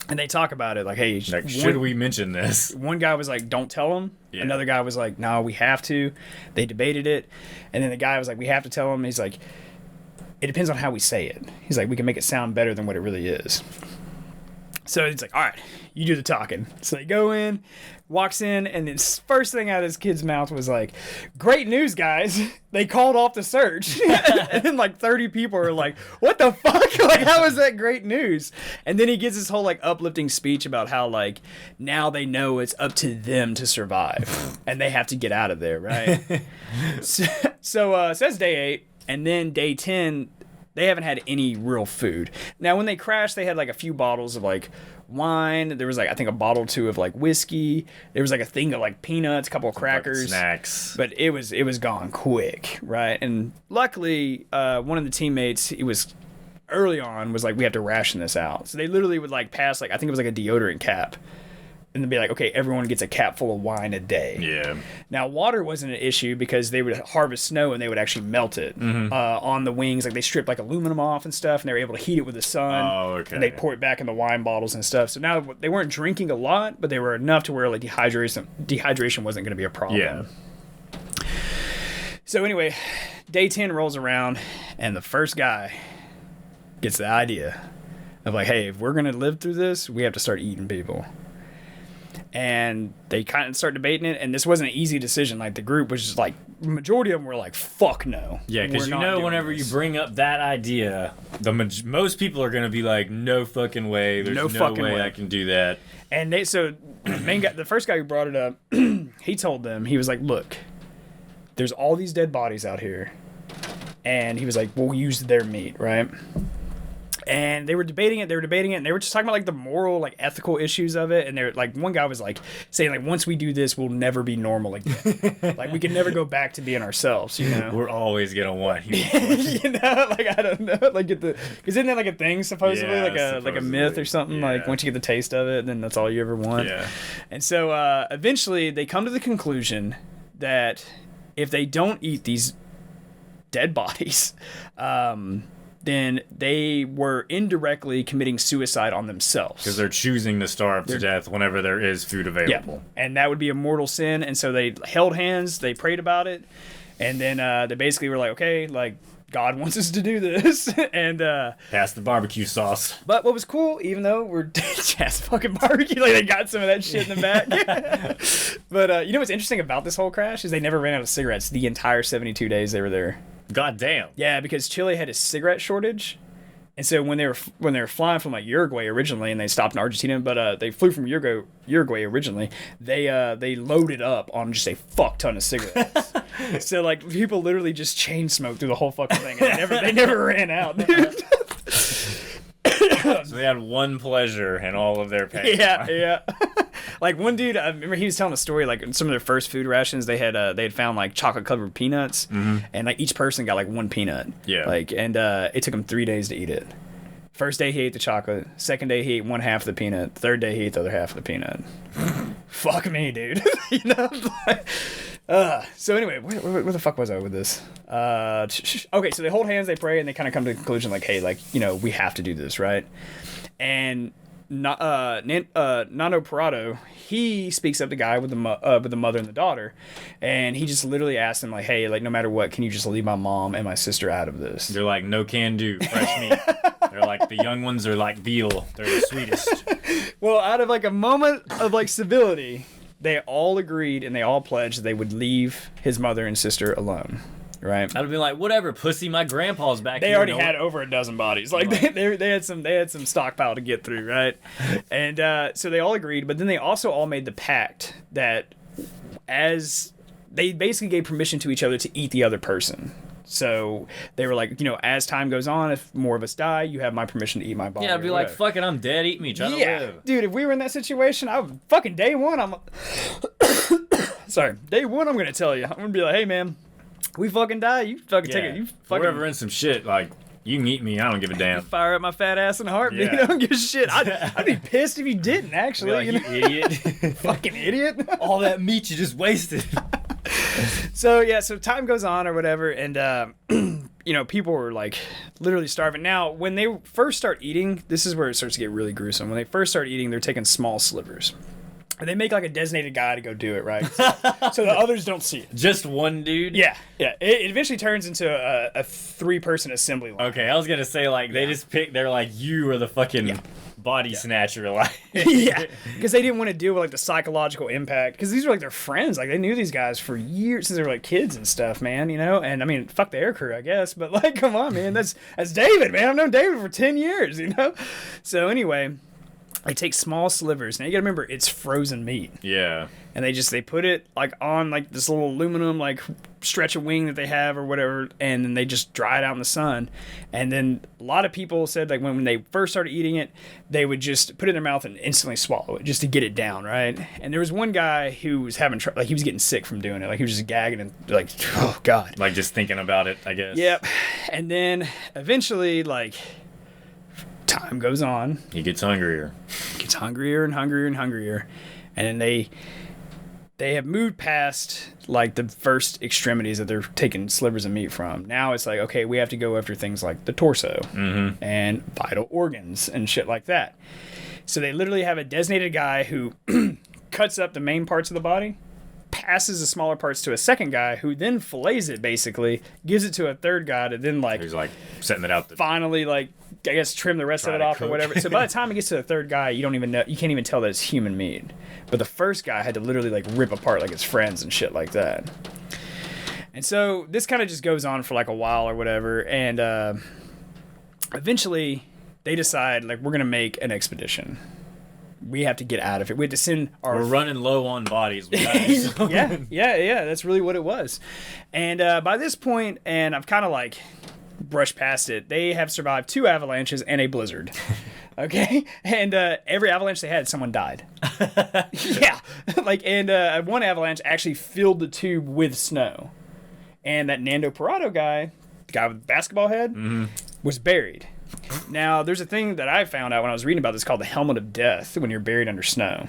and they talk about it like, hey, should we mention this? One guy was like, don't tell them. Yeah. Another guy was like, no, we have to. They debated it. And then the guy was like, we have to tell them. He's like, it depends on how we say it. He's like, we can make it sound better than what it really is. So it's like, all right, you do the talking. So they go in, walks in, and the first thing out of this kid's mouth was like, great news, guys. They called off the search. And then like 30 people are like, what the fuck? Like, how is that great news? And then he gives this whole like uplifting speech about how like now they know it's up to them to survive and they have to get out of there, right? So that's day 8. And then day 10, they haven't had any real food. Now, when they crashed, they had like a few bottles of like wine. There was like, I think, a bottle or 2 of like whiskey. There was like a thing of like peanuts, a couple of crackers. Snacks. But it was gone quick, right? And luckily, one of the teammates, he was early on, was like, we have to ration this out. So they literally would like pass like, I think it was like a deodorant cap. And they'd be like, okay, everyone gets a cap full of wine a day. Yeah. Now, water wasn't an issue because they would harvest snow and they would actually melt it on the wings. Like, they stripped, like, aluminum off and stuff, and they were able to heat it with the sun. Oh, okay. And they pour it back in the wine bottles and stuff. So now they weren't drinking a lot, but they were enough to where, like, dehydration wasn't going to be a problem. Yeah. So anyway, day 10 rolls around, and the first guy gets the idea of, like, hey, if we're going to live through this, we have to start eating people. And they kind of start debating it, and this wasn't an easy decision. Like, the group was just like, majority of them were like, fuck no. Yeah, because you know whenever you bring up that idea, most people are going to be like, no fucking way. There's no way I can do that. And the first guy who brought it up, he told them, he was like, look, there's all these dead bodies out here. And he was like, we'll use their meat, right? And they were debating it, and they were just talking about, like, the moral, like, ethical issues of it, and they're, like, one guy was, like, saying, like, once we do this, we'll never be normal again. Like, we can never go back to being ourselves, you know? We're always gonna want human you know? Like, I don't know, like, because isn't that, like, a thing, supposedly? Like a myth or something? Yeah. Like, once you get the taste of it, then that's all you ever want. Yeah. And so, eventually, they come to the conclusion that if they don't eat these dead bodies, then they were indirectly committing suicide on themselves. Because they're choosing to starve to death whenever there is food available. Yeah. And that would be a mortal sin. And so they held hands, they prayed about it, and then they basically were like, okay, like, God wants us to do this. And pass the barbecue sauce. But what was cool, even though we're just fucking barbecue, like, they got some of that shit in the back. But you know what's interesting about this whole crash is they never ran out of cigarettes the entire 72 days they were there. God damn. Yeah, because Chile had a cigarette shortage. And so when they were flying from like Uruguay originally, and they stopped in Argentina, but they flew from Uruguay originally, they loaded up on just a fuck ton of cigarettes. So like people literally just chain smoked through the whole fucking thing, and they never ran out, dude. So they had one pleasure in all of their pain. Yeah. Like one dude, I remember he was telling a story. Like in some of their first food rations, they had found like chocolate covered peanuts, and like each person got like one peanut. Yeah. Like and it took him 3 days to eat it. First day he ate the chocolate. Second day he ate one half of the peanut. Third day he ate the other half of the peanut. Fuck me, dude. You know. So anyway, where the fuck was I with this? Okay, so they hold hands, they pray, and they kind of come to the conclusion like, hey, like, you know, we have to do this, right? And Nano Parado, he speaks up to the guy with the mother and the daughter, and he just literally asks them like, hey, like, no matter what, can you just leave my mom and my sister out of this? They're like, no can do, fresh meat. The young ones are like veal. They're the sweetest. Well, out of like a moment of like civility, they all agreed and they all pledged that they would leave his mother and sister alone. Right. I'd be like, whatever, pussy. My grandpa's back They here. already had over a dozen bodies. Like they had some stockpile to get through, right? And so they all agreed, but then they also all made the pact that as they basically gave permission to each other to eat the other person. So they were like, as time goes on, if more of us die, you have my permission to eat my body. Yeah, I'd be like, fuck it, I'm dead. Eat me. Try to live. Dude, if we were in that situation, I would fucking day one. I'm gonna tell you. I'm gonna be like, hey man. We fucking die. You fucking take it. You fucking. If we're ever in some shit, like, you can eat me. I don't give a damn. Fire up my fat ass in a heartbeat. Yeah. I don't give a shit. I'd be pissed if you didn't, actually. Like, you idiot. Fucking idiot. All that meat you just wasted. So time goes on or whatever, and people were like literally starving. Now, when they first start eating, this is where it starts to get really gruesome. When they first start eating, they're taking small slivers. And they make like a designated guy to go do it, right? So the others don't see it. Just one dude? Yeah. It eventually turns into a 3-person assembly line. Okay, I was gonna say they just pick. They're like, you are the fucking body snatcher, like. Yeah, because they didn't want to deal with like the psychological impact. Because these were like their friends. Like they knew these guys for years since they were like kids and stuff, man. And I mean, fuck the air crew, I guess. But like, come on, man. That's David, man. I've known David for 10 years. So anyway. They take small slivers. Now you gotta remember, it's frozen meat. Yeah. And they put it like on like this little aluminum like stretch of wing that they have or whatever, and then they just dry it out in the sun. And then a lot of people said like when they first started eating it, they would just put it in their mouth and instantly swallow it just to get it down, right? And there was one guy who was having trouble, like he was getting sick from doing it, like he was just gagging and like, oh god, like just thinking about it, I guess. Yep. And then eventually like. Time goes on. He gets hungrier. Gets hungrier and hungrier and hungrier. And then they have moved past like the first extremities that they're taking slivers of meat from. Now it's like, okay, we have to go after things like the torso and vital organs and shit like that. So they literally have a designated guy who cuts up the main parts of the body, passes the smaller parts to a second guy who then fillets it, basically gives it to a third guy to then like he's like setting it out finally like I guess trim the rest of it off or whatever. So by the time it gets to the third guy, you can't even tell that it's human meat. But the first guy had to literally like rip apart like his friends and shit like that. And so this kind of just goes on for like a while or whatever, and eventually they decide like we're gonna make an expedition. We have to get out of it. We have to send our... We're running low on bodies. We gotta do something. Yeah. That's really what it was. And by this point, and I've kind of like brushed past it, they have survived 2 avalanches and a blizzard. Okay? And every avalanche they had, someone died. Yeah. And one avalanche actually filled the tube with snow. And that Nando Parado guy, the guy with the basketball head, was buried. Now, there's a thing that I found out when I was reading about this called the helmet of death when you're buried under snow.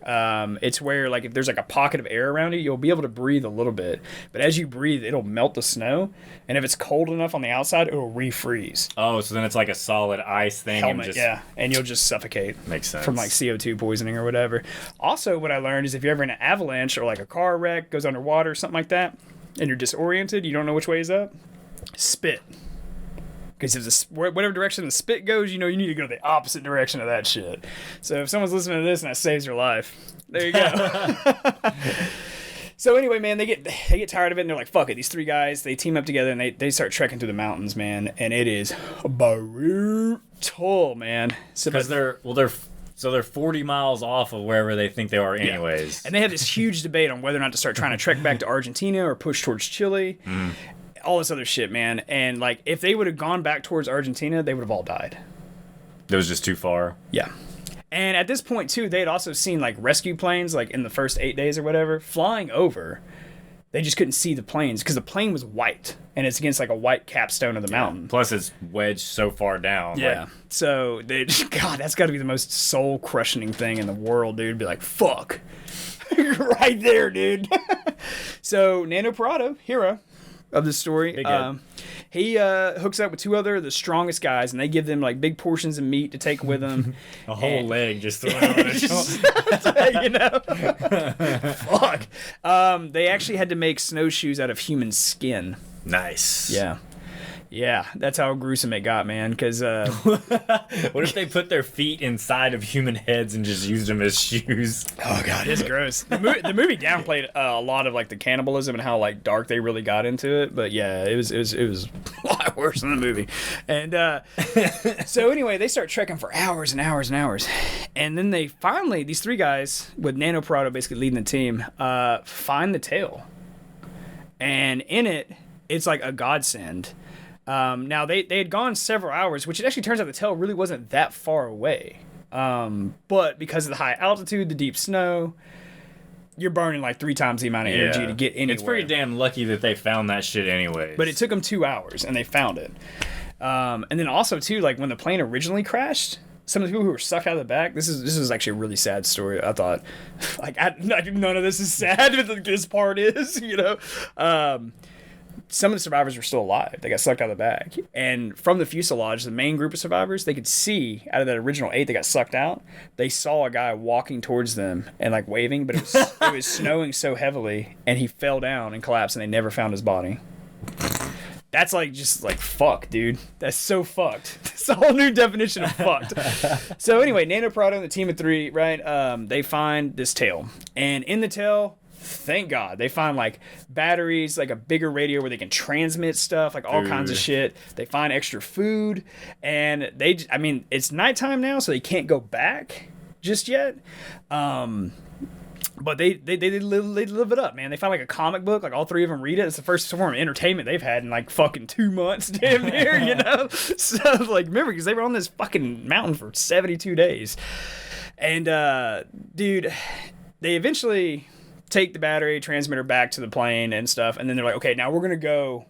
It's where, like, if there's, like, a pocket of air around you, you'll be able to breathe a little bit. But as you breathe, it'll melt the snow. And if it's cold enough on the outside, it'll refreeze. Oh, so then it's like a solid ice thing. Helmet, and you'll just suffocate. Makes sense. From, like, CO2 poisoning or whatever. Also, what I learned is if you're ever in an avalanche or, like, a car wreck, goes underwater, something like that, and you're disoriented, you don't know which way is up, spit. Because if whatever direction the spit goes, you need to go the opposite direction of that shit. So if someone's listening to this and that saves your life, there you go. So anyway, man, they get tired of it and they're like, fuck it. These 3 guys, they team up together and they start trekking through the mountains, man. And it is brutal, man. Because they're 40 miles off of wherever they think they are anyways. Yeah. And they have this huge debate on whether or not to start trying to trek back to Argentina or push towards Chile. All this other shit, man. And, like, if they would have gone back towards Argentina, they would have all died. It was just too far? Yeah. And at this point, too, they had also seen, like, rescue planes, like, in the first 8 days or whatever, flying over. They just couldn't see the planes because the plane was white, and it's against, like, a white capstone of the mountain. Plus, it's wedged so far down. Yeah. So, God, that's got to be the most soul-crushing thing in the world, dude. Be like, fuck. Right there, dude. So, Nando Parado, hero of the story, he hooks up with 2 other the strongest guys, and they give them like big portions of meat to take with them. A whole leg just thrown on his Fuck. They actually had to make snowshoes out of human skin. Nice. Yeah. Yeah, that's how gruesome it got, man. Because what if they put their feet inside of human heads and just used them as shoes? Oh god, it's gross. The movie downplayed a lot of like the cannibalism and how like dark they really got into it. But yeah, it was a lot worse than the movie. And so anyway, they start trekking for hours and hours and hours, and then they finally, these three guys with Nano Parado basically leading the team, find the tail, and in it, it's like a godsend. Now they had gone several hours, which it actually turns out the tail really wasn't that far away. But because of the high altitude, the deep snow, you're burning like 3 times the amount of energy to get anywhere. It's pretty damn lucky that they found that shit anyways. But it took them 2 hours, and they found it. And then also too, like when the plane originally crashed, some of the people who were sucked out of the back. This is actually a really sad story. I thought, like none of this is sad, but this part is, you know. Some of the survivors were still alive. They got sucked out of the back. And from the fuselage, the main group of survivors, they could see out of that original 8 that got sucked out, they saw a guy walking towards them and like waving, but it was snowing so heavily, and he fell down and collapsed, and they never found his body. That's like just like fuck, dude. That's so fucked. It's a whole new definition of fucked. So anyway, Nano Parado and the team of 3, right? They find this tail, and in the tail, thank God, they find like batteries, like a bigger radio where they can transmit stuff, like all kinds of shit. They find extra food, and it's nighttime now, so they can't go back just yet. But they live it up, man. They find like a comic book, like all 3 of them read it. It's the first form of entertainment they've had in like fucking 2 months, damn near, you know? So like, remember, because they were on this fucking mountain for 72 days. And dude, they eventually take the battery transmitter back to the plane and stuff, and then they're like, okay, now we're gonna go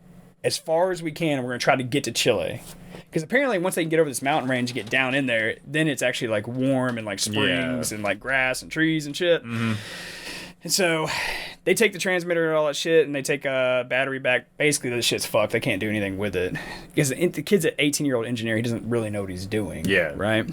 as far as we can, and we're gonna try to get to Chile, because apparently once they can get over this mountain range and get down in there, then it's actually like warm and like springs and like grass and trees and shit. And so they take the transmitter and all that shit, and they take a battery back. Basically, this shit's fucked. They can't do anything with it because the kid's an 18-year-old engineer. He doesn't really know what he's doing. Yeah, right.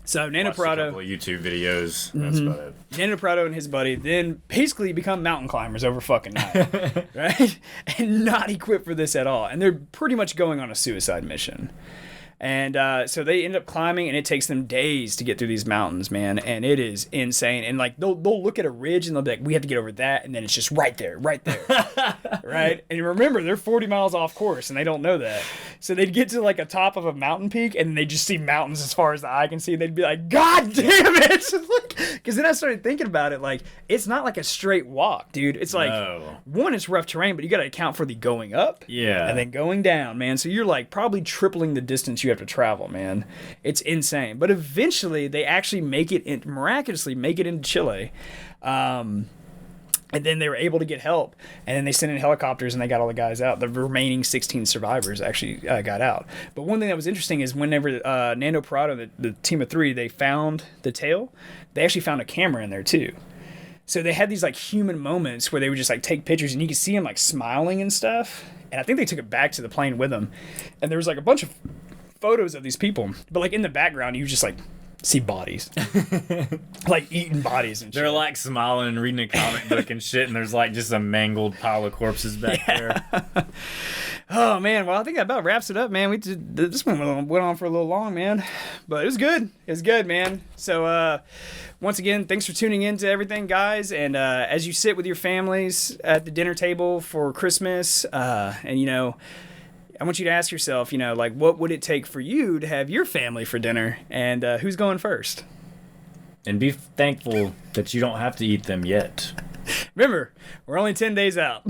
So Nano Parado, a couple of YouTube videos. That's about it. Nano Parado and his buddy then basically become mountain climbers over fucking night, right? And not equipped for this at all. And they're pretty much going on a suicide mission. And so they end up climbing, and it takes them days to get through these mountains, man. And it is insane. And like they'll look at a ridge and they'll be like, we have to get over that, and then it's just right there, right? And remember, they're 40 miles off course, and they don't know that. So they'd get to like a top of a mountain peak, and they just see mountains as far as the eye can see. And they'd be like, God damn it! Because then I started thinking about it, like it's not like a straight walk, dude. It's like one, it's rough terrain, but you got to account for the going up, and then going down, man. So you're like probably tripling the distance you have to travel, man. It's insane. But eventually they actually miraculously make it into Chile. And then they were able to get help, and then they sent in helicopters and they got all the guys out. The remaining 16 survivors actually got out. But one thing that was interesting is whenever Nano Parado, the team of 3, they found the tail, they actually found a camera in there too. So they had these like human moments where they would just like take pictures, and you could see them like smiling and stuff. And I think they took it back to the plane with them. And there was like a bunch of photos of these people, but like in the background you just like see bodies like eating bodies and shit. They're like smiling and reading a comic book and shit, and there's like just a mangled pile of corpses back there. Oh man, well I think that about wraps it up, man. This one went on for a little long, man, but it was good, man. So once again, thanks for tuning in to everything, guys. And as you sit with your families at the dinner table for Christmas, and you know, I want you to ask yourself, you know, like, what would it take for you to have your family for dinner? And who's going first? And be thankful that you don't have to eat them yet. Remember, we're only 10 days out.